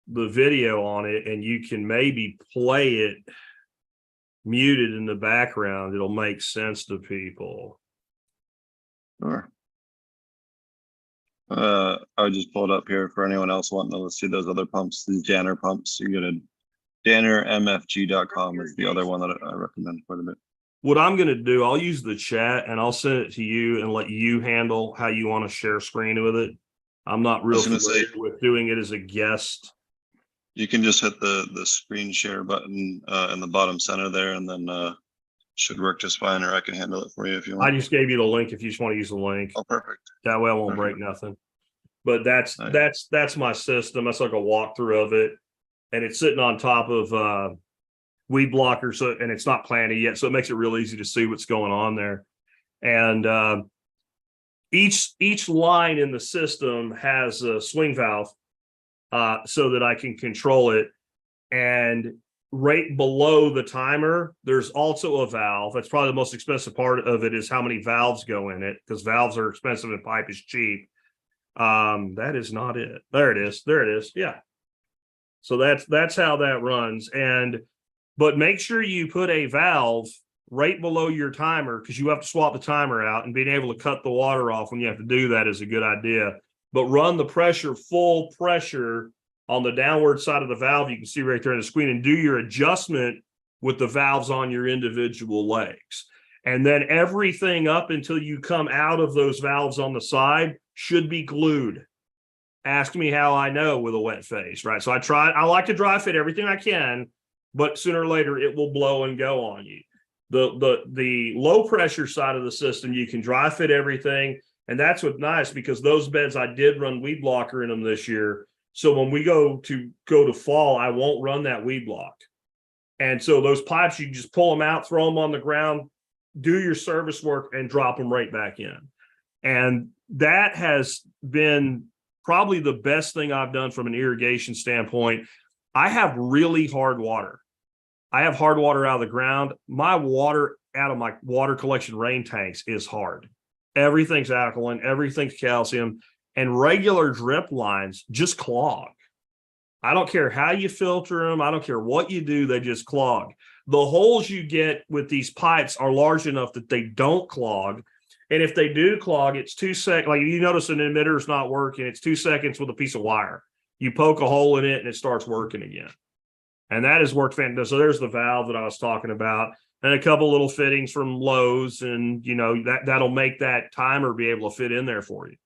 the video on it, and you can maybe play it muted in the background. It'll make sense to people. Sure. I just pulled up here for anyone else wanting to see those other pumps, these Danner pumps. You go to dannermfg.com is the other one that I recommend quite a bit. What I'm going to do, I'll use the chat and I'll send it to you and let you handle how you want to share screen with it. I'm not real familiar with doing it as a guest. You can just hit the screen share button in the bottom center there, and then should work just fine, or I can handle it for you if you want. I just gave you the link if you just want to use the link. Oh, perfect. That way I won't break nothing. But that's my system. That's like a walkthrough of it. And it's sitting on top of weed blocker, and it's not planted yet, so it makes it real easy to see what's going on there. And each line in the system has a swing valve so that I can control it. And right below the timer, there's also a valve. That's probably the most expensive part of it, is how many valves go in it, because valves are expensive and pipe is cheap. That is not it. There it is. There it is. Yeah. So that's how that runs. But make sure you put a valve right below your timer, because you have to swap the timer out, and being able to cut the water off when you have to do that is a good idea. But run the pressure, full pressure on the downward side of the valve. You can see right there on the screen, and do your adjustment with the valves on your individual legs. And then everything up until you come out of those valves on the side should be glued. Ask me how I know with a wet face, right? So I like to dry fit everything I can, but sooner or later it will blow and go on you. The low pressure side of the system, you can dry fit everything. And that's what's nice, because those beds, I did run weed blocker in them this year. So when we go to fall, I won't run that weed block. And so those pipes, you can just pull them out, throw them on the ground, do your service work, and drop them right back in. And that has been probably the best thing I've done from an irrigation standpoint. I have really hard water. I have hard water out of the ground. My water out of my water collection rain tanks is hard. Everything's alkaline, everything's calcium, and regular drip lines just clog. I don't care how you filter them. I don't care what you do. They just clog. The holes you get with these pipes are large enough that they don't clog. And if they do clog, it's 2 seconds. Like, you notice an emitter is not working, it's 2 seconds with a piece of wire. You poke a hole in it and it starts working again. And that has worked fantastic. So there's the valve that I was talking about, and a couple little fittings from Lowe's, and that'll make that timer be able to fit in there for you.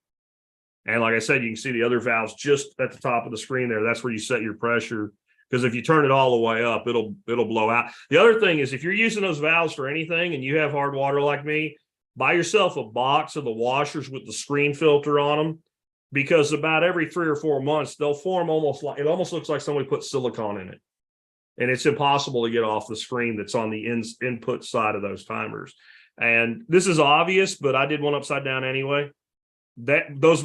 And like I said, you can see the other valves just at the top of the screen there. That's where you set your pressure, because if you turn it all the way up, it'll blow out. The other thing is, if you're using those valves for anything and you have hard water like me, buy yourself a box of the washers with the screen filter on them, because about every 3 or 4 months, they'll form almost looks like somebody put silicone in it. And it's impossible to get off the screen that's on the input side of those timers. And this is obvious, but I did one upside down anyway. Those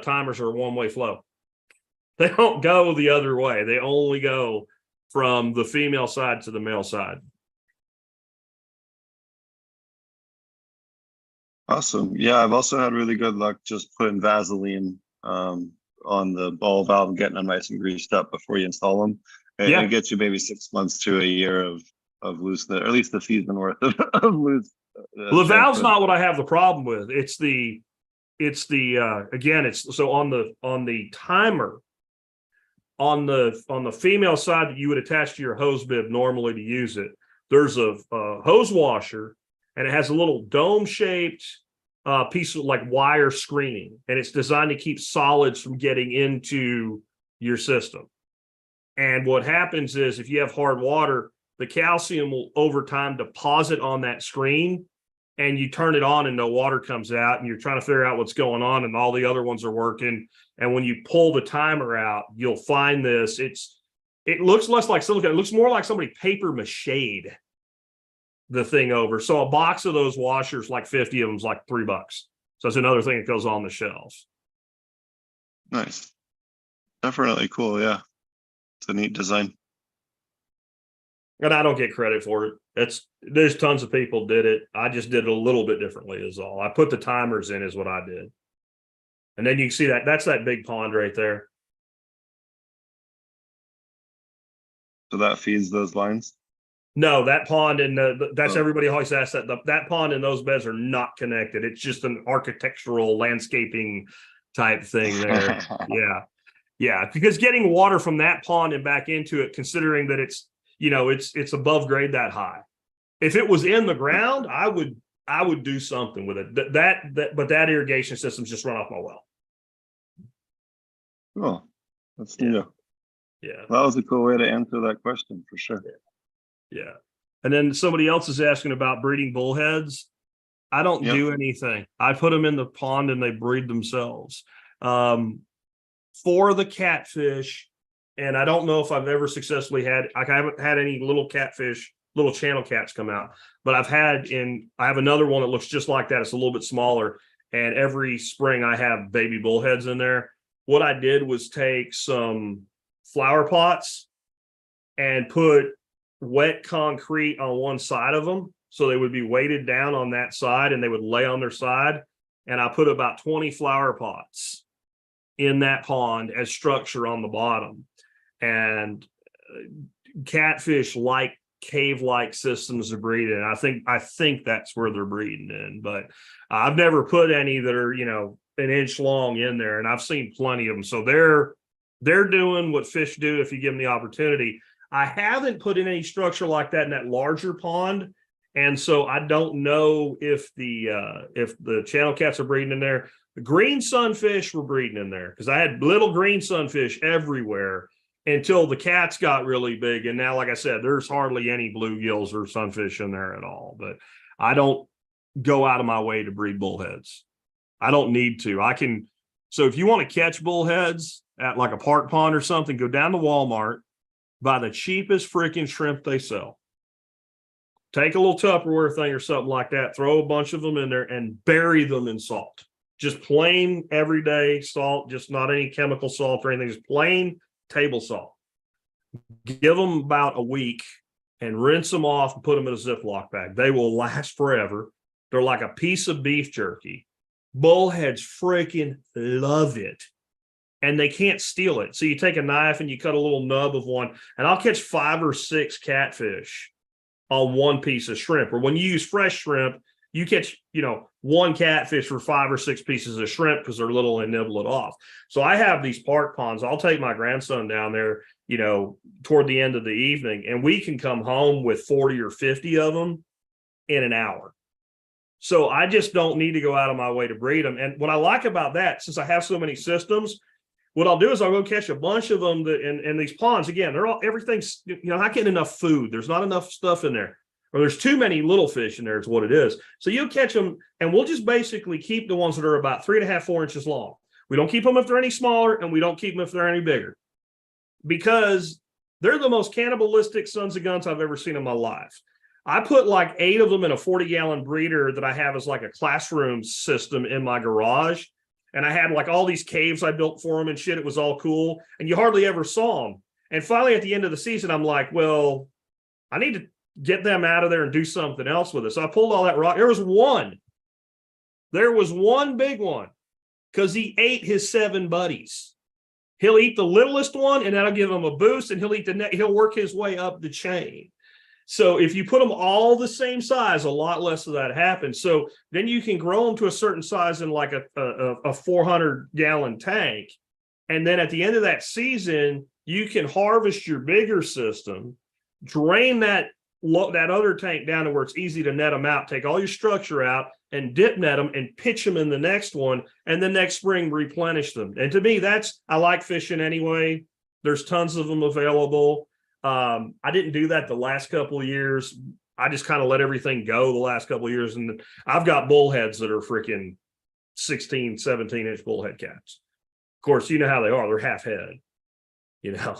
timers are one-way flow. They don't go the other way. They only go from the female side to the male side. Awesome. Yeah, I've also had really good luck just putting Vaseline on the ball valve and getting them nice and greased up before you install them. It gets you maybe 6 months to a year of loose, or at least the season worth of loose. Well, the valve's not what I have the problem with. It's the so on the timer, on the female side that you would attach to your hose bib normally to use it, there's a hose washer, and it has a little dome shaped piece of like wire screening, and it's designed to keep solids from getting into your system. And what happens is, if you have hard water, the calcium will over time deposit on that screen, and you turn it on and no water comes out, and you're trying to figure out what's going on, and all the other ones are working. And when you pull the timer out, you'll find this. It looks less like silicone. It looks more like somebody paper machéd the thing over. So a box of those washers, like 50 of them, is like $3. So that's another thing that goes on the shelves. Nice. Definitely cool. Yeah. It's a neat design. And I don't get credit for it. There's tons of people did it. I just did it a little bit differently is all. I put the timers in is what I did. And then you can see that's that big pond right there. So that feeds those lines? No, that pond and everybody always asks that pond and those beds are not connected. It's just an architectural landscaping type thing there. Yeah. Because getting water from that pond and back into it, considering that it's above grade that high. If it was in the ground, I would do something with it. But that irrigation system's just run off my well. Cool. That's new. Yeah. That was a cool way to answer that question for sure. Yeah. And then somebody else is asking about breeding bullheads. I don't do anything. I put them in the pond and they breed themselves. For the catfish, and I don't know if I've ever successfully I haven't had any little catfish, little channel cats come out, but I have another one that looks just like that. It's a little bit smaller. And every spring I have baby bullheads in there. What I did was take some flower pots and put wet concrete on one side of them. So they would be weighted down on that side and they would lay on their side. And I put about 20 flower pots in that pond as structure on the bottom. And catfish like cave-like systems to breed in. I think that's where they're breeding in, but I've never put any that are, an inch long in there, and I've seen plenty of them. So they're doing what fish do if you give them the opportunity. I haven't put in any structure like that in that larger pond. And so I don't know if the channel cats are breeding in there. The green sunfish were breeding in there because I had little green sunfish everywhere until the cats got really big. And now, like I said, there's hardly any bluegills or sunfish in there at all. But I don't go out of my way to breed bullheads. I don't need to. So if you want to catch bullheads at like a park pond or something, go down to Walmart, buy the cheapest freaking shrimp they sell. Take a little Tupperware thing or something like that, throw a bunch of them in there and bury them in salt. Just plain everyday salt, just not any chemical salt or anything, just plain table salt. Give them about a week and rinse them off and put them in a Ziploc bag. They will last forever. They're like a piece of beef jerky. Bullheads freaking love it. And they can't steal it. So you take a knife and you cut a little nub of one, and I'll catch 5 or 6 catfish on one piece of shrimp. Or when you use fresh shrimp, you catch, one catfish for 5 or 6 pieces of shrimp because they're little and nibble it off. So I have these park ponds. I'll take my grandson down there, toward the end of the evening, and we can come home with 40 or 50 of them in an hour. So I just don't need to go out of my way to breed them. And what I like about that, since I have so many systems, what I'll do is I'll go catch a bunch of them in these ponds. Again, everything's, not getting enough food. There's not enough stuff in there. Or there's too many little fish in there is what it is. So you'll catch them, and we'll just basically keep the ones that are about 3.5, 4 inches long. We don't keep them if they're any smaller, and we don't keep them if they're any bigger. Because they're the most cannibalistic sons of guns I've ever seen in my life. I put like 8 of them in a 40-gallon breeder that I have as like a classroom system in my garage. And I had like all these caves I built for them and shit. It was all cool. And you hardly ever saw them. And finally, at the end of the season, I'm like, well, I need to get them out of there and do something else with it. So I pulled all that rock. There was one big one because he ate his 7 buddies. He'll eat the littlest one and that'll give him a boost, and he'll eat he'll work his way up the chain. So if you put them all the same size, a lot less of that happens. So then you can grow them to a certain size in like a 400-gallon tank. And then at the end of that season, you can harvest your bigger system, drain that other tank down to where it's easy to net them out, take all your structure out and dip net them and pitch them in the next one. And then next spring, replenish them. And to me, I like fishing anyway. There's tons of them available. I didn't do that the last couple of years. I just kind of let everything go the last couple of years. And I've got bullheads that are freaking 16, 17-inch bullhead cats. Of course, you know how they are. They're half head, you know.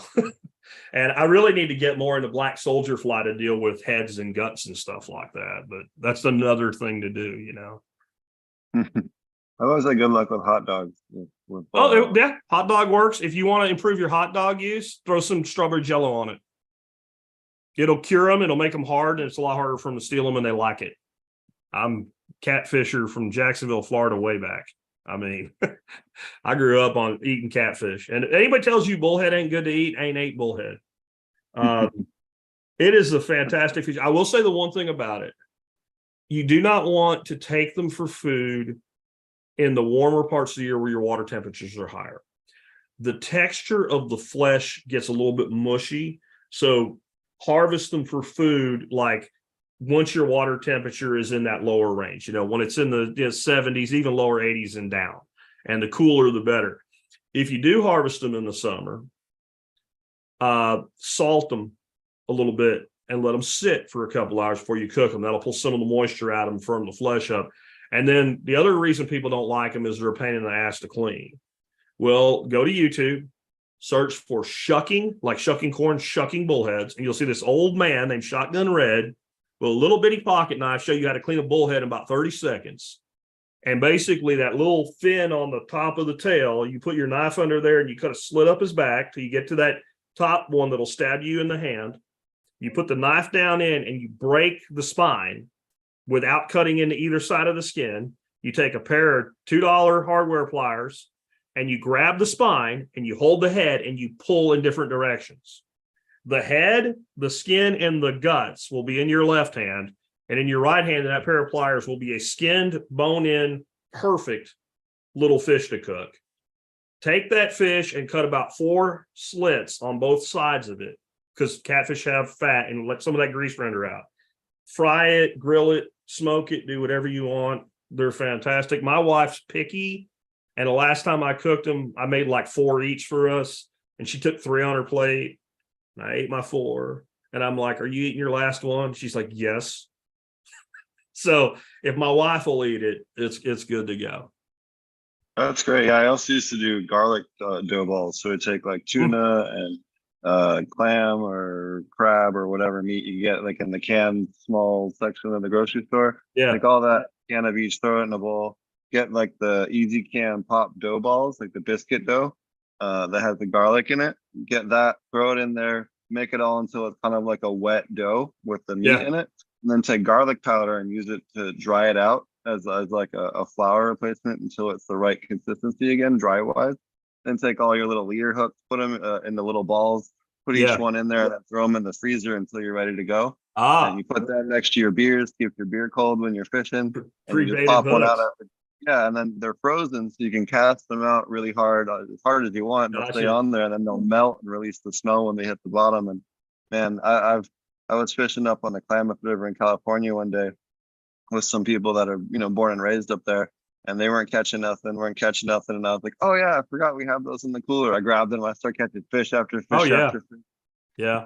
And I really need to get more into black soldier fly to deal with heads and guts and stuff like that. But that's another thing to do, you know. I always say good luck with hot dogs. Yeah, hot dog works. If you want to improve your hot dog use, throw some strawberry jello on it. It'll cure them. It'll make them hard, and it's a lot harder for them to steal them, and they like it. I'm catfisher from Jacksonville, Florida, way back. I mean, I grew up on eating catfish. And if anybody tells you bullhead ain't good to eat, ain't ate bullhead. It is a fantastic fish. I will say the one thing about it. You do not want to take them for food in the warmer parts of the year where your water temperatures are higher. The texture of the flesh gets a little bit mushy. So harvest them for food like once your water temperature is in that lower range, you know, when it's in the 70s, even lower 80s and down, and the cooler, the better. If you do harvest them in the summer, salt them a little bit and let them sit for a couple hours before you cook them. That'll pull some of the moisture out of them, firm the flesh up. And then the other reason people don't like them is they're a pain in the ass to clean. Well, go to YouTube, search for shucking, like shucking corn, shucking bullheads, and you'll see this old man named Shotgun Red with a little bitty pocket knife show you how to clean a bullhead in about 30 seconds. And basically that little fin on the top of the tail, you put your knife under there and you cut a slit up his back till you get to that top one that'll stab you in the hand. You put the knife down in and you break the spine without cutting into either side of the skin. You take a pair of $2 hardware pliers and you grab the spine and you hold the head and you pull in different directions. The head, the skin, and the guts will be in your left hand, and in your right hand, that pair of pliers will be a skinned, bone-in, perfect little fish to cook. Take that fish and cut about 4 slits on both sides of it, because catfish have fat, and let some of that grease render out. Fry it, grill it, smoke it, do whatever you want. They're fantastic. My wife's picky, and the last time I cooked them, I made like 4 each for us, and she took 3 on her plate. I ate my 4, and I'm like, "Are you eating your last one?" She's like, "Yes." So if my wife will eat it, it's good to go. That's great. Yeah, I also used to do garlic dough balls. So we take like tuna and clam or crab or whatever meat you get, like in the canned small section of the grocery store. Yeah, Like all that can of each, throw it in a bowl. Get like the easy can pop dough balls, like the biscuit dough that has the garlic in it. Get that, throw it in there, make it all until it's kind of like a wet dough with the meat in it. And then take garlic powder and use it to dry it out as like a flour replacement until it's the right consistency again, dry wise. Then take all your little leader hooks, put them into little balls, put each one in there, and then throw them in the freezer until you're ready to go. And you put that next to your beers, keep your beer cold when you're fishing. And you just pop one out after. Yeah, and then they're frozen, so you can cast them out really hard, as hard as you want. They'll stay on there, and then they'll melt and release the snow when they hit the bottom. And man, I was fishing up on the Klamath River in California one day with some people that are, born and raised up there, and they weren't catching nothing. And I was like, "Oh yeah, I forgot we have those in the cooler." I grabbed them. I started catching fish after fish after fish. Yeah.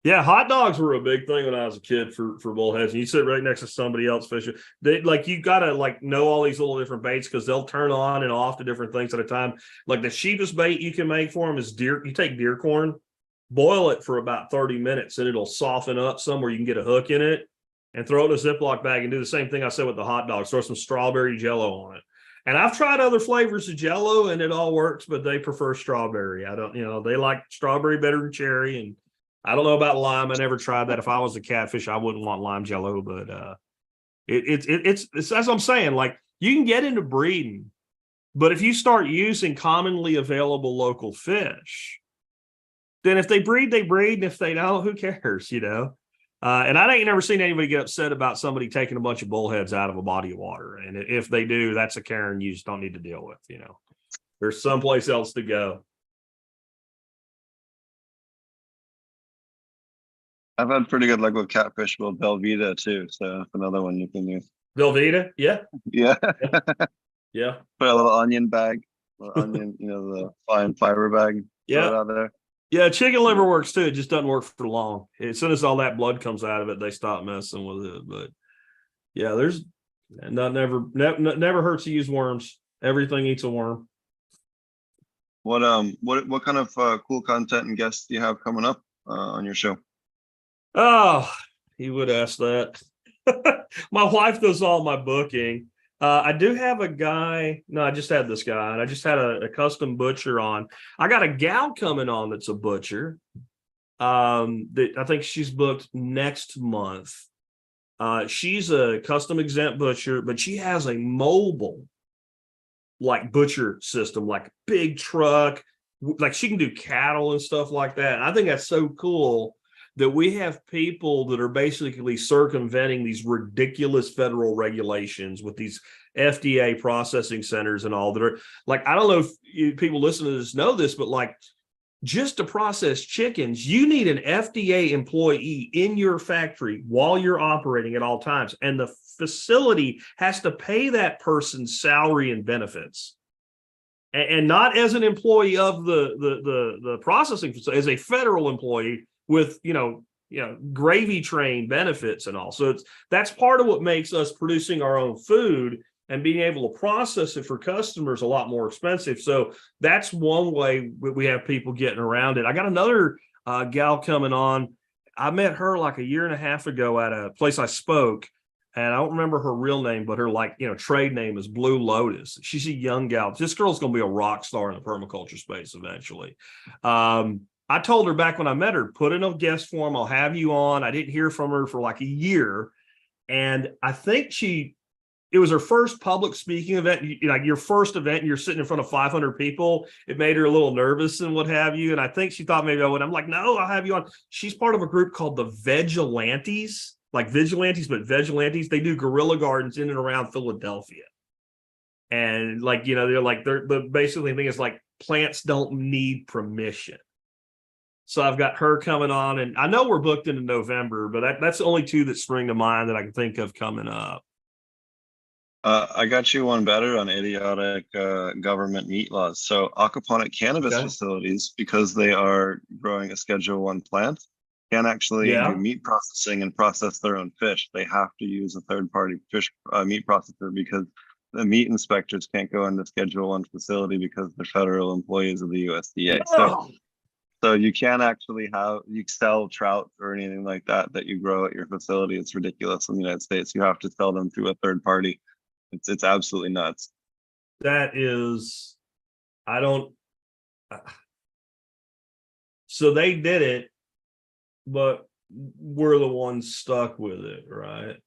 Yeah, hot dogs were a big thing when I was a kid for bullheads. And you sit right next to somebody else fishing. They you gotta know all these little different baits because they'll turn on and off to different things at a time. Like the cheapest bait you can make for them is deer. You take deer corn, boil it for about 30 minutes, and it'll soften up somewhere you can get a hook in it, and throw it in a Ziploc bag and do the same thing I said with the hot dogs. Throw some strawberry jello on it. And I've tried other flavors of jello and it all works, but they prefer strawberry. I don't, they like strawberry better than cherry, and I don't know about lime. I never tried that. If I was a catfish, I wouldn't want lime jello, but it's as I'm saying, like you can get into breeding, but if you start using commonly available local fish, then if they breed, they breed. And if they don't, who cares, And I ain't never seen anybody get upset about somebody taking a bunch of bullheads out of a body of water. And if they do, that's a Karen you just don't need to deal with, There's someplace else to go. I've had pretty good luck with catfish with Velveeta too, so that's another one you can use. Velveeta, yeah. Put a little onion bag, the fine fiber bag. Throw it out there. Yeah, chicken liver works too. It just doesn't work for long. As soon as all that blood comes out of it, they stop messing with it. But yeah, there's never hurts to use worms. Everything eats a worm. What kind of cool content and guests do you have coming up on your show? Oh, you would ask that. My wife does all my booking. I do have a guy. No, I just had this guy, and I just had a custom butcher on. I got a gal coming on that's a butcher. That I think she's booked next month. She's a custom exempt butcher, but she has a mobile like butcher system, like big truck, like she can do cattle and stuff like that. And I think that's so cool that we have people that are basically circumventing these ridiculous federal regulations with these FDA processing centers and all that are like, I don't know if people listening to this know this, but like just to process chickens, you need an FDA employee in your factory while you're operating at all times. And the facility has to pay that person's salary and benefits. And not as an employee of the processing facility, as a federal employee with, gravy train benefits and all. So that's part of what makes us producing our own food and being able to process it for customers a lot more expensive. So that's one way we have people getting around it. I got another gal coming on. I met her like a year and a half ago at a place I spoke, and I don't remember her real name, but her trade name is Blue Lotus. She's a young gal. This girl's going to be a rock star in the permaculture space eventually. I told her back when I met her, put in a guest form. I'll have you on. I didn't hear from her for like a year. And I think it was her first public speaking event, your first event, and you're sitting in front of 500 people. It made her a little nervous and what have you. And I think she thought maybe I would. I'm like, no, I'll have you on. She's part of a group called the Vigilantes, like vigilantes, but vigilantes. They do guerrilla gardens in and around Philadelphia. And they're basically the thing is like plants don't need permission. So I've got her coming on, and I know we're booked into November, but that's the only two that spring to mind that I can think of coming up. I got you one better on idiotic government meat laws. So aquaponic cannabis facilities, because they are growing a Schedule I plant, can't actually do meat processing and process their own fish. They have to use a third-party fish meat processor because the meat inspectors can't go into Schedule I facility because they're federal employees of the USDA. So you can't actually you sell trout or anything like that you grow at your facility. It's ridiculous in the United States. You have to sell them through a third party. It's absolutely nuts. That is, I don't. So they did it, but we're the ones stuck with it, right?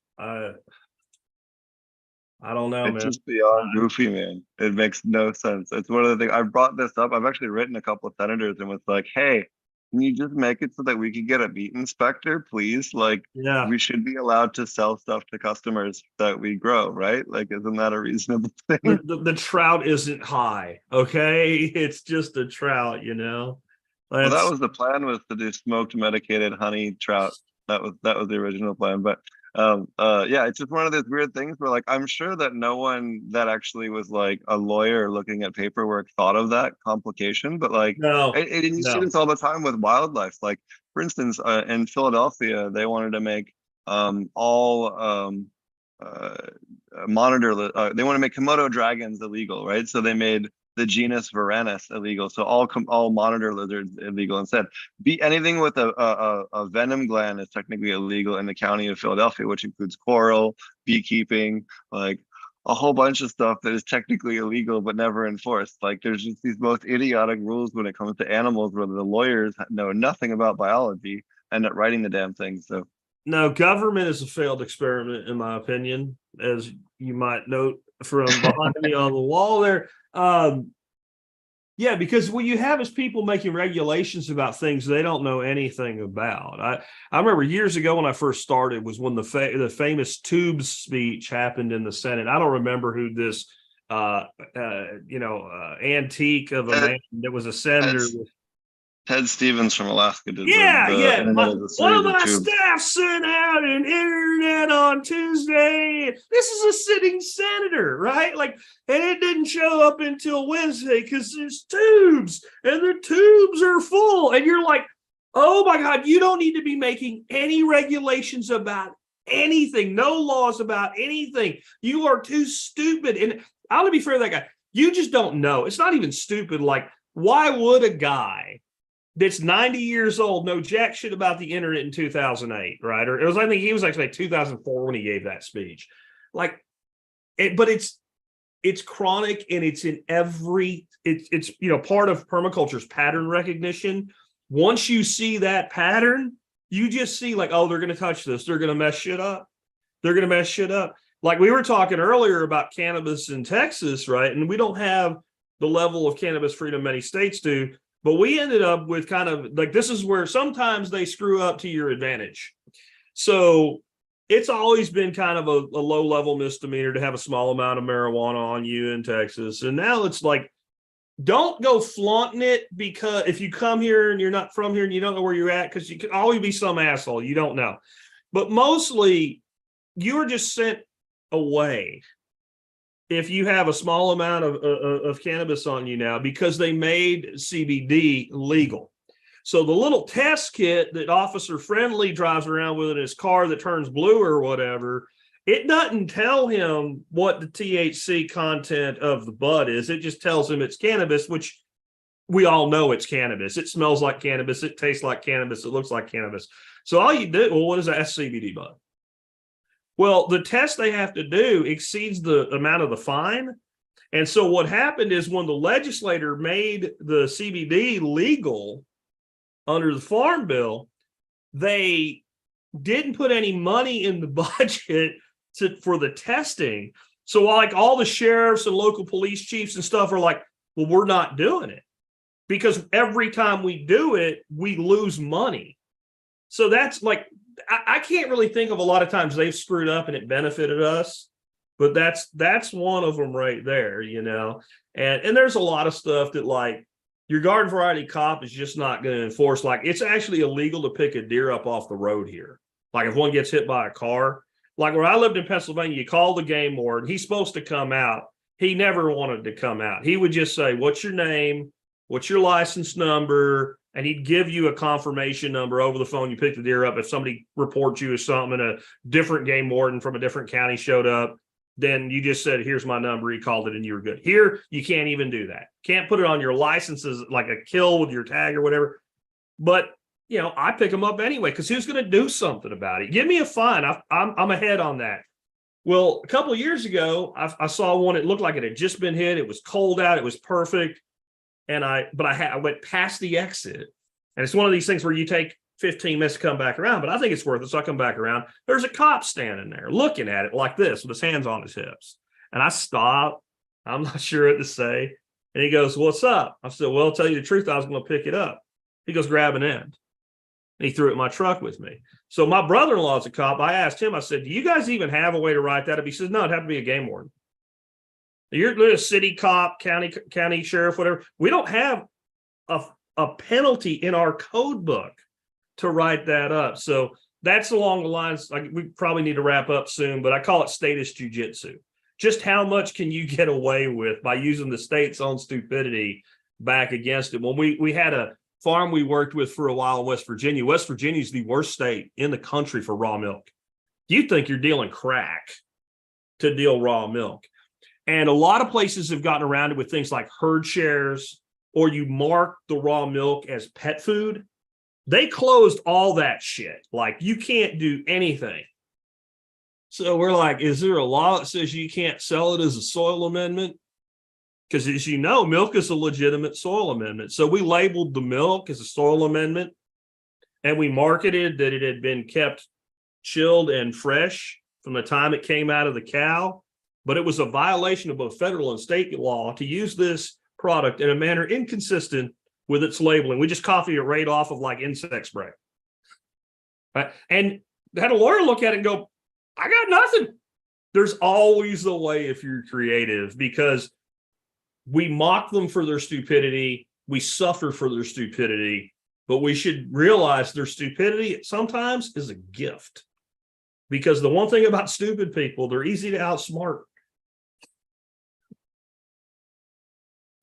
I don't know, man. It's just beyond goofy, man. It makes no sense. It's one of the things I brought this up. I've actually written a couple of senators and was like, hey, can you just make it so that we could get a meat inspector, please? Like, we should be allowed to sell stuff to customers that we grow, right? Like, isn't that a reasonable thing? The trout isn't high, okay? It's just a trout, Well, that was the plan, was to do smoked medicated honey trout. That was the original plan. But it's just one of those weird things where like I'm sure that no one that actually was like a lawyer looking at paperwork thought of that complication, but like you see this all the time with wildlife. Like for instance, in Philadelphia, they wanted to make all monitor they want to make Komodo dragons illegal, right? So they made the genus Varanus illegal, so all monitor lizards illegal instead. Anything with a venom gland is technically illegal in the county of Philadelphia, which includes coral, beekeeping, like a whole bunch of stuff that is technically illegal but never enforced. Like there's just these most idiotic rules when it comes to animals where the lawyers know nothing about biology, end up writing the damn thing. So no, government is a failed experiment, in my opinion, as you might note from behind me on the wall there. Because what you have is people making regulations about things they don't know anything about. I remember years ago when I first started was when the famous tubes speech happened in the Senate. I don't remember who this antique of a man that was a senator. Ted Stevens from Alaska did Yeah, the yeah. internet as a One series of my tubes. staff sent out an internet on Tuesday. This is a sitting senator, right? Like, and it didn't show up until Wednesday because there's tubes and the tubes are full. And you're like, oh my God, you don't need to be making any regulations about anything, no laws about anything. You are too stupid. And I want to be fair to that guy. You just don't know. It's not even stupid. Like, why would a guy that's 90 years old know jack shit about the internet in 2008, right? Or it was, I think he was actually like 2004 when he gave that speech. Like, but it's chronic and it's in every, it's part of permaculture's pattern recognition. Once you see that pattern, you just see like, oh, they're going to touch this. They're going to mess shit up. They're going to mess shit up. Like we were talking earlier about cannabis in Texas, right? And we don't have the level of cannabis freedom many states do. But we ended up with kind of like, this is where sometimes they screw up to your advantage. So it's always been kind of a low level misdemeanor to have a small amount of marijuana on you in Texas. And now it's like, don't go flaunting it, because if you come here and you're not from here and you don't know where you're at, because you could always be some asshole, you don't know. But mostly you're just sent away if you have a small amount of cannabis on you now, because they made CBD legal. So the little test kit that Officer Friendly drives around with in his car that turns blue or whatever, it doesn't tell him what the THC content of the bud is. It just tells him it's cannabis, which we all know it's cannabis. It smells like cannabis. It tastes like cannabis. It looks like cannabis. So all you do, well, what is that? That's CBD bud. Well, the test they have to do exceeds the amount of the fine. And so what happened is when the legislator made the CBD legal under the Farm Bill, they didn't put any money in the budget for the testing. So like all the sheriffs and local police chiefs and stuff are like, well, we're not doing it, because every time we do it, we lose money. So that's like, I can't really think of a lot of times they've screwed up and it benefited us, but that's one of them right there, and there's a lot of stuff that like your garden variety cop is just not going to enforce. Like it's actually illegal to pick a deer up off the road here. Like if one gets hit by a car, like where I lived in Pennsylvania, you call the game warden, he's supposed to come out. He never wanted to come out. He would just say, what's your name? What's your license number? And he'd give you a confirmation number over the phone. You pick the deer up. If somebody reports you as something and a different game warden from a different county showed up, then you just said, here's my number. He called it and you were good. Here, you can't even do that. Can't put it on your licenses like a kill with your tag or whatever. But, I pick them up anyway, because who's going to do something about it? Give me a fine. I'm ahead on that. Well, a couple of years ago, I saw one. It looked like it had just been hit. It was cold out. It was perfect. And I went past the exit, and it's one of these things where you take 15 minutes to come back around, but I think it's worth it. So I come back around. There's a cop standing there looking at it like this with his hands on his hips. And I stop. I'm not sure what to say. And he goes, what's up? I said, well, I'll tell you the truth. I was going to pick it up. He goes, grab an end. And he threw it in my truck with me. So my brother-in-law is a cop. I asked him, I said, do you guys even have a way to write that up? He says, no, it'd have to be a game warden. You're a city cop, county sheriff, whatever. We don't have a penalty in our code book to write that up. So that's along the lines. We probably need to wrap up soon, but I call it statist jujitsu. Just how much can you get away with by using the state's own stupidity back against it? When we had a farm we worked with for a while in West Virginia. West Virginia is the worst state in the country for raw milk. You think you're dealing crack to deal raw milk. And a lot of places have gotten around it with things like herd shares, or you mark the raw milk as pet food. They closed all that shit. Like you can't do anything. So we're like, is there a law that says you can't sell it as a soil amendment? Because as you know, milk is a legitimate soil amendment. So we labeled the milk as a soil amendment, and we marketed that it had been kept chilled and fresh from the time it came out of the cow. But it was a violation of both federal and state law to use this product in a manner inconsistent with its labeling. We just copied it right off of like insect spray. Right? And had a lawyer look at it and go, I got nothing. There's always a way if you're creative, because we mock them for their stupidity. We suffer for their stupidity. but we should realize their stupidity sometimes is a gift. Because the one thing about stupid people, they're easy to outsmart.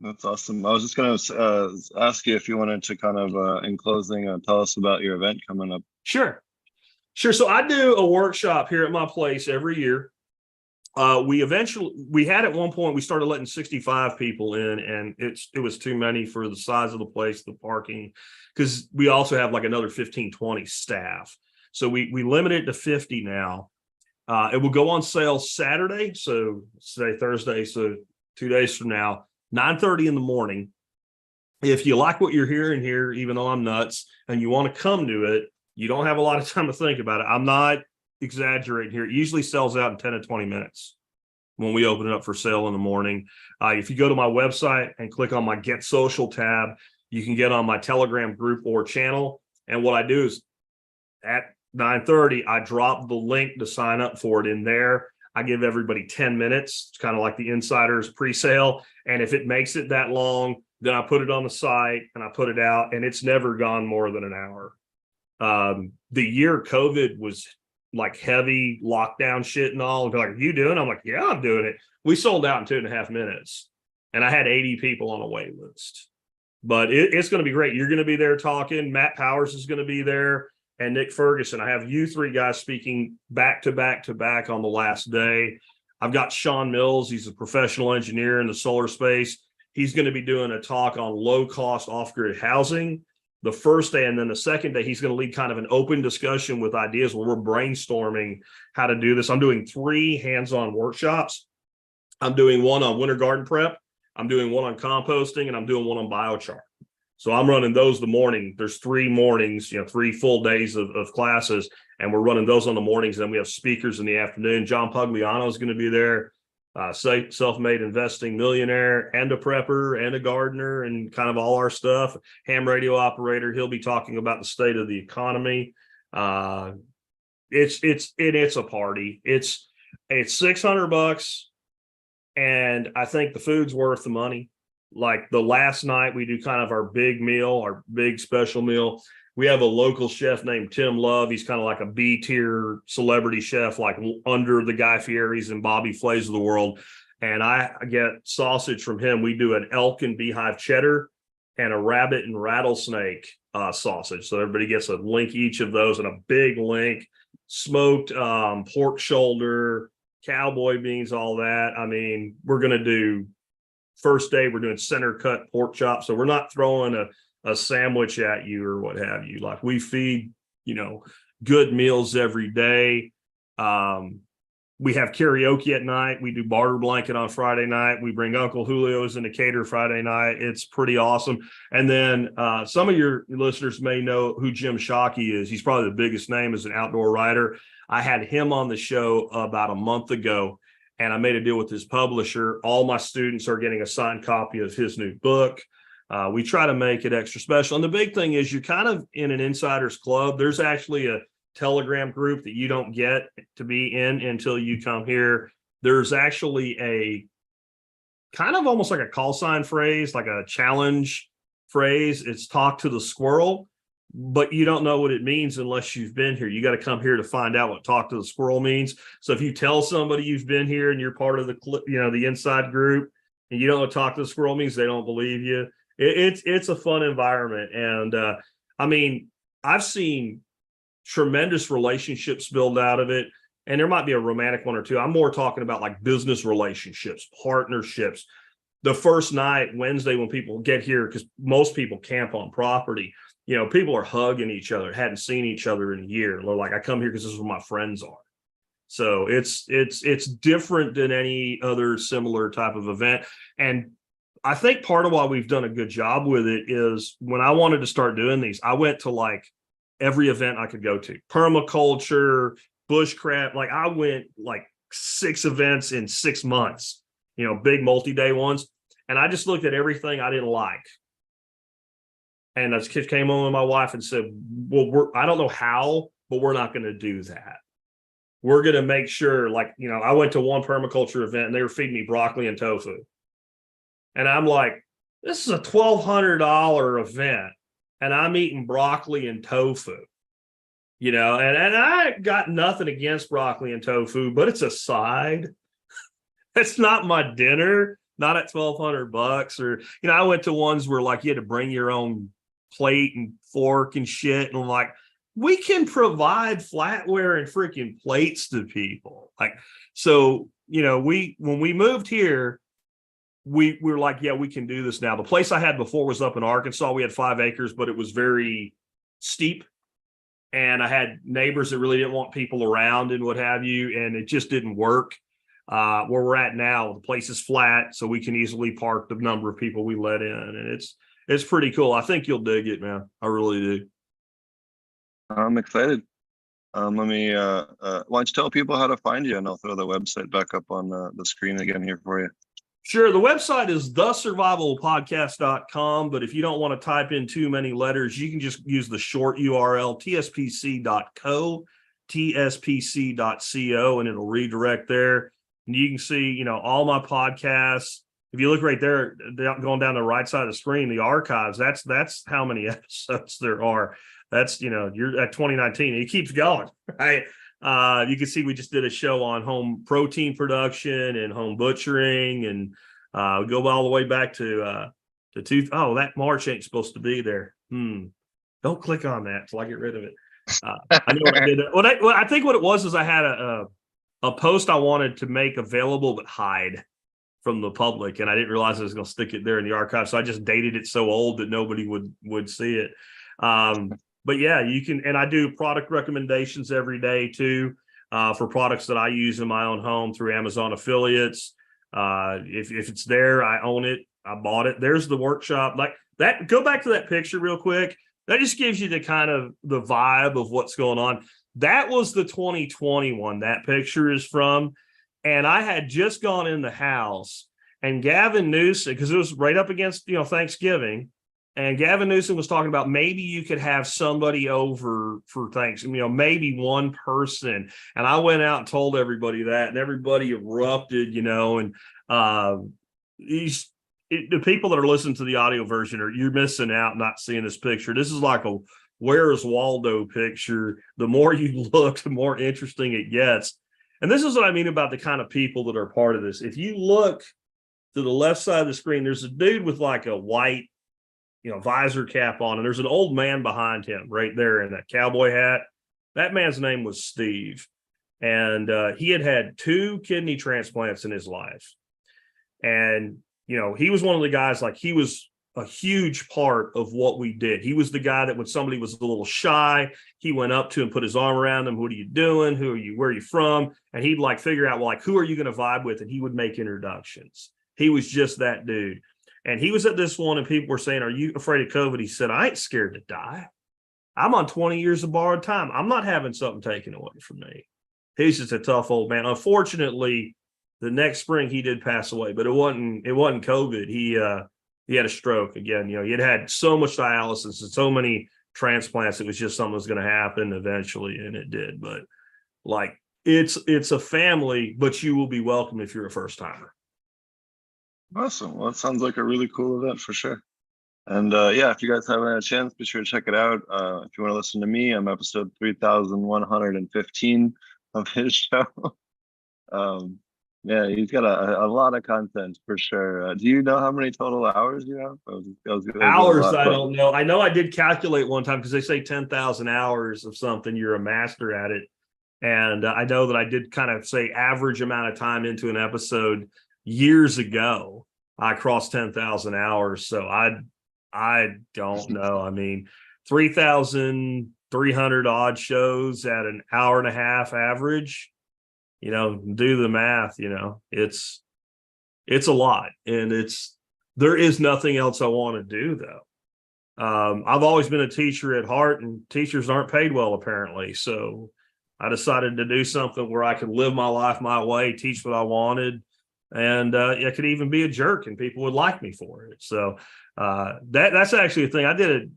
That's awesome. I was just going to ask you if you wanted to kind of, in closing, tell us about your event coming up. Sure. So I do a workshop here at my place every year. We had at one point, we started letting 65 people in, and it was too many for the size of the place, the parking, because we also have like another 15, 20 staff. So we limited it to 50 now. It will go on sale Saturday. So say Thursday. So 2 days from now, 9:30 in the morning. If you like what you're hearing here, even though I'm nuts, and you want to come to it, you don't have a lot of time to think about it. I'm not exaggerating here. It usually sells out in 10 to 20 minutes when we open it up for sale in the morning. If you go to my website and click on my Get Social tab, you can get on my Telegram group or channel. And what I do is at 9:30, I drop the link to sign up for it in there. I give everybody 10 minutes. It's kind of like the insiders pre-sale. And if it makes it that long, then I put it on the site and I put it out, and it's never gone more than an hour. The year COVID was like heavy lockdown shit and all, they're like, "Are you doing it?" I'm like, "Yeah, I'm doing it." We sold out in 2.5 minutes, and I had 80 people on a wait list. But it's going to be great. You're going to be there talking. Matt Powers is going to be there, and Nick Ferguson. I have you three guys speaking back to back to back on the last day. I've got Sean Mills. He's a professional engineer in the solar space. He's going to be doing a talk on low-cost off-grid housing the first day, and then the second day, he's going to lead kind of an open discussion with ideas where we're brainstorming how to do this. I'm doing 3 hands-on workshops. I'm doing one on winter garden prep. I'm doing one on composting, and I'm doing one on biochar. So I'm running those the morning. There's 3 mornings, 3 full days of classes, and we're running those on the mornings. And we have speakers in the afternoon. John Pugliano is going to be there, self-made investing millionaire and a prepper and a gardener and kind of all our stuff. Ham radio operator. He'll be talking about the state of the economy. It's a party. It's $600, and I think the food's worth the money. Like the last night, we do kind of our big meal, our big special meal. We have a local chef named Tim Love. He's kind of like a B-tier celebrity chef, like under the Guy Fieri's and Bobby Flays of the world. And I get sausage from him. We do an elk and beehive cheddar and a rabbit and rattlesnake sausage. So everybody gets a link each of those, and a big link, smoked pork shoulder, cowboy beans, all that. I mean, we're going to do first day, we're doing center cut pork chops. So we're not throwing a sandwich at you or what have you. Like we feed, good meals every day. We have karaoke at night. We do barter blanket on Friday night. We bring Uncle Julio's in to cater Friday night. It's pretty awesome. And then some of your listeners may know who Jim Shockey is. He's probably the biggest name as an outdoor writer. I had him on the show about a month ago, and I made a deal with his publisher. All my students are getting a signed copy of his new book. We try to make it extra special. And the big thing is you're kind of in an insider's club. There's actually a Telegram group that you don't get to be in until you come here. There's actually a kind of almost like a call sign phrase, like a challenge phrase. It's talk to the squirrel, but you don't know what it means unless you've been here. You got to come here to find out what talk to the squirrel means. So if you tell somebody you've been here and you're part of the inside group, and you don't know what talk to the squirrel means, they don't believe you. It's a fun environment. And I mean, I've seen tremendous relationships build out of it. And there might be a romantic one or two. I'm more talking about like business relationships, partnerships. The first night, Wednesday, when people get here, because most people camp on property, people are hugging each other, hadn't seen each other in a year. They're like, I come here because this is where my friends are. So it's different than any other similar type of event. And I think part of why we've done a good job with it is when I wanted to start doing these, I went to like every event I could go to. Permaculture, bushcraft. Like I went like 6 events in 6 months, big multi-day ones. And I just looked at everything I didn't like. And as kids came on with my wife and said, well, I don't know how, but we're not going to do that. We're going to make sure, I went to one permaculture event and they were feeding me broccoli and tofu. And I'm like, this is a $1,200 event. and I'm eating broccoli and tofu. And I got nothing against broccoli and tofu, but it's a side. It's not my dinner, not at $1,200. Or, I went to ones where like you had to bring your own plate and fork and shit. And I'm like, we can provide flatware and freaking plates to people. Like, so, when we moved here, we were like, yeah, we can do this now. The place I had before was up in Arkansas. We had 5 acres, but it was very steep. And I had neighbors that really didn't want people around and what have you. And it just didn't work. Where we're at now, the place is flat, so we can easily park the number of people we let in. And it's pretty cool. I think you'll dig it, man. I really do. I'm excited. Let me, why don't you tell people how to find you, and I'll throw the website back up on the screen again here for you. Sure. The website is thesurvivalpodcast.com, but if you don't want to type in too many letters, you can just use the short URL, tspc.co, tspc.co, and it'll redirect there. And you can see, all my podcasts. If you look right there, going down the right side of the screen, the archives, that's how many episodes there are. That's, you're at 2019. It keeps going, right? You can see we just did a show on home protein production and home butchering, and we go all the way back to that March ain't supposed to be there. Don't click on that till I get rid of it. I know what I did. I think what it was is I had a post I wanted to make available but hide from the public, and I didn't realize I was going to stick it there in the archive, so I just dated it so old that nobody would see it. But yeah, you can, and I do product recommendations every day too, for products that I use in my own home through Amazon affiliates. If it's there, I own it. I bought it. There's the workshop. Like that. Go back to that picture real quick. That just gives you the kind of the vibe of what's going on. That was the 2021 that picture is from. And I had just gone in the house, and Gavin Newsom, because it was right up against, Thanksgiving. And Gavin Newsom was talking about maybe you could have somebody over for Thanksgiving, maybe one person. And I went out and told everybody that, and everybody erupted, and the people that are listening to the audio version you're missing out not seeing this picture. This is like a Where's Waldo picture. The more you look, the more interesting it gets. And this is what I mean about the kind of people that are part of this. If you look to the left side of the screen, there's a dude with like a white visor cap on, and there's an old man behind him right there in that cowboy hat. That man's name was Steve, and he had 2 kidney transplants in his life. And he was one of the guys, like, he was a huge part of what we did. He was the guy that when somebody was a little shy, he went up to and put his arm around them. What are you doing? Who are you? Where are you from? And he'd like figure out, well, like, who are you going to vibe with? And he would make introductions. He was just that dude. And he was at this one, and people were saying, are you afraid of COVID? He said, I ain't scared to die. I'm on 20 years of borrowed time. I'm not having something taken away from me. He's just a tough old man. Unfortunately, the next spring he did pass away, but it wasn't COVID. He had a stroke again. He had so much dialysis and so many transplants. It was just something was going to happen eventually, and it did. But like, it's a family, but you will be welcome if you're a first timer. Awesome. Well, it sounds like a really cool event for sure. And if you guys haven't had a chance, be sure to check it out. If you want to listen to me, I'm episode 3115 of his show. He's got a lot of content for sure. Do you know how many total hours you have? Hours, I don't know. I know I did calculate one time because they say 10,000 hours of something, you're a master at it. And I know that I did kind of say average amount of time into an episode years ago. I crossed 10,000 hours. So I don't know. I mean, 3,300 odd shows at an hour and a half average, do the math, it's a lot. And there is nothing else I want to do though. I've always been a teacher at heart, and teachers aren't paid well, apparently. So I decided to do something where I could live my life my way, teach what I wanted. And I could even be a jerk, and people would like me for it. So that's actually a thing. I think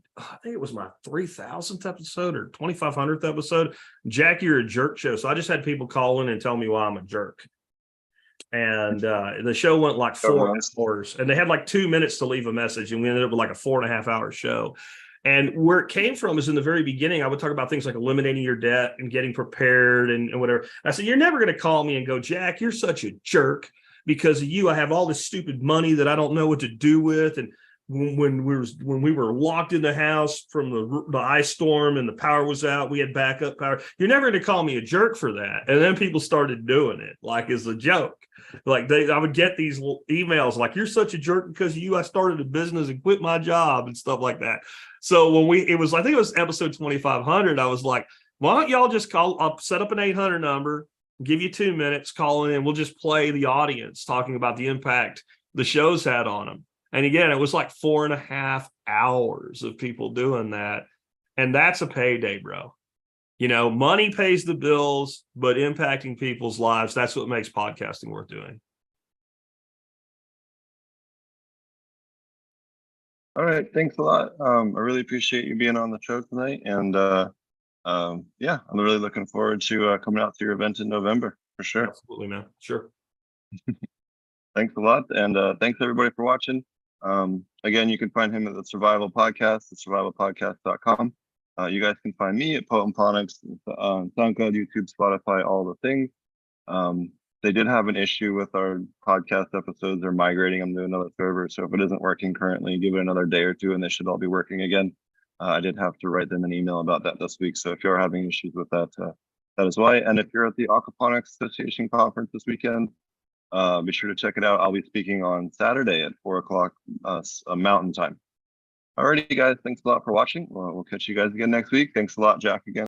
it was my 3,000th episode or 2,500th episode. Jack, you're a jerk show. So I just had people call in and tell me why I'm a jerk. And the show went like 4 hours, and they had like 2 minutes to leave a message, and we ended up with like a 4.5 hour show. And where it came from is in the very beginning, I would talk about things like eliminating your debt and getting prepared and whatever. I said, you're never going to call me and go, Jack, you're such a jerk. Because of you, I have all this stupid money that I don't know what to do with. And when we were locked in the house from the ice storm and the power was out, we had backup power. You're never going to call me a jerk for that. And then people started doing it like as a joke. Like I would get these emails like, you're such a jerk because of you, I started a business and quit my job and stuff like that. So when I think it was episode 2500, I was like, why don't y'all just call up, set up an 800 number, give you 2 minutes, call in, we'll just play the audience talking about the impact the show's had on them. And again, it was like 4.5 hours of people doing that. And that's a payday, bro. Money pays the bills, but impacting people's lives, that's what makes podcasting worth doing. All right. Thanks a lot. I really appreciate you being on the show tonight. And yeah, I'm really looking forward to coming out to your event in November for sure. Absolutely, man. Sure. Thanks a lot. And thanks everybody for watching. Again, you can find him at the Survival Podcast, survivalpodcast.com. You guys can find me at Ponics, SoundCloud, YouTube, Spotify, all the things. They did have an issue with our podcast episodes. They're migrating them to another server. So if it isn't working currently, give it another day or two and they should all be working again. I did have to write them an email about that this week. So if you're having issues with that, that is why. And if you're at the Aquaponics Association conference this weekend, be sure to check it out. I'll be speaking on Saturday at 4:00 Mountain Time. Alrighty, guys. Thanks a lot for watching. We'll catch you guys again next week. Thanks a lot, Jack, again.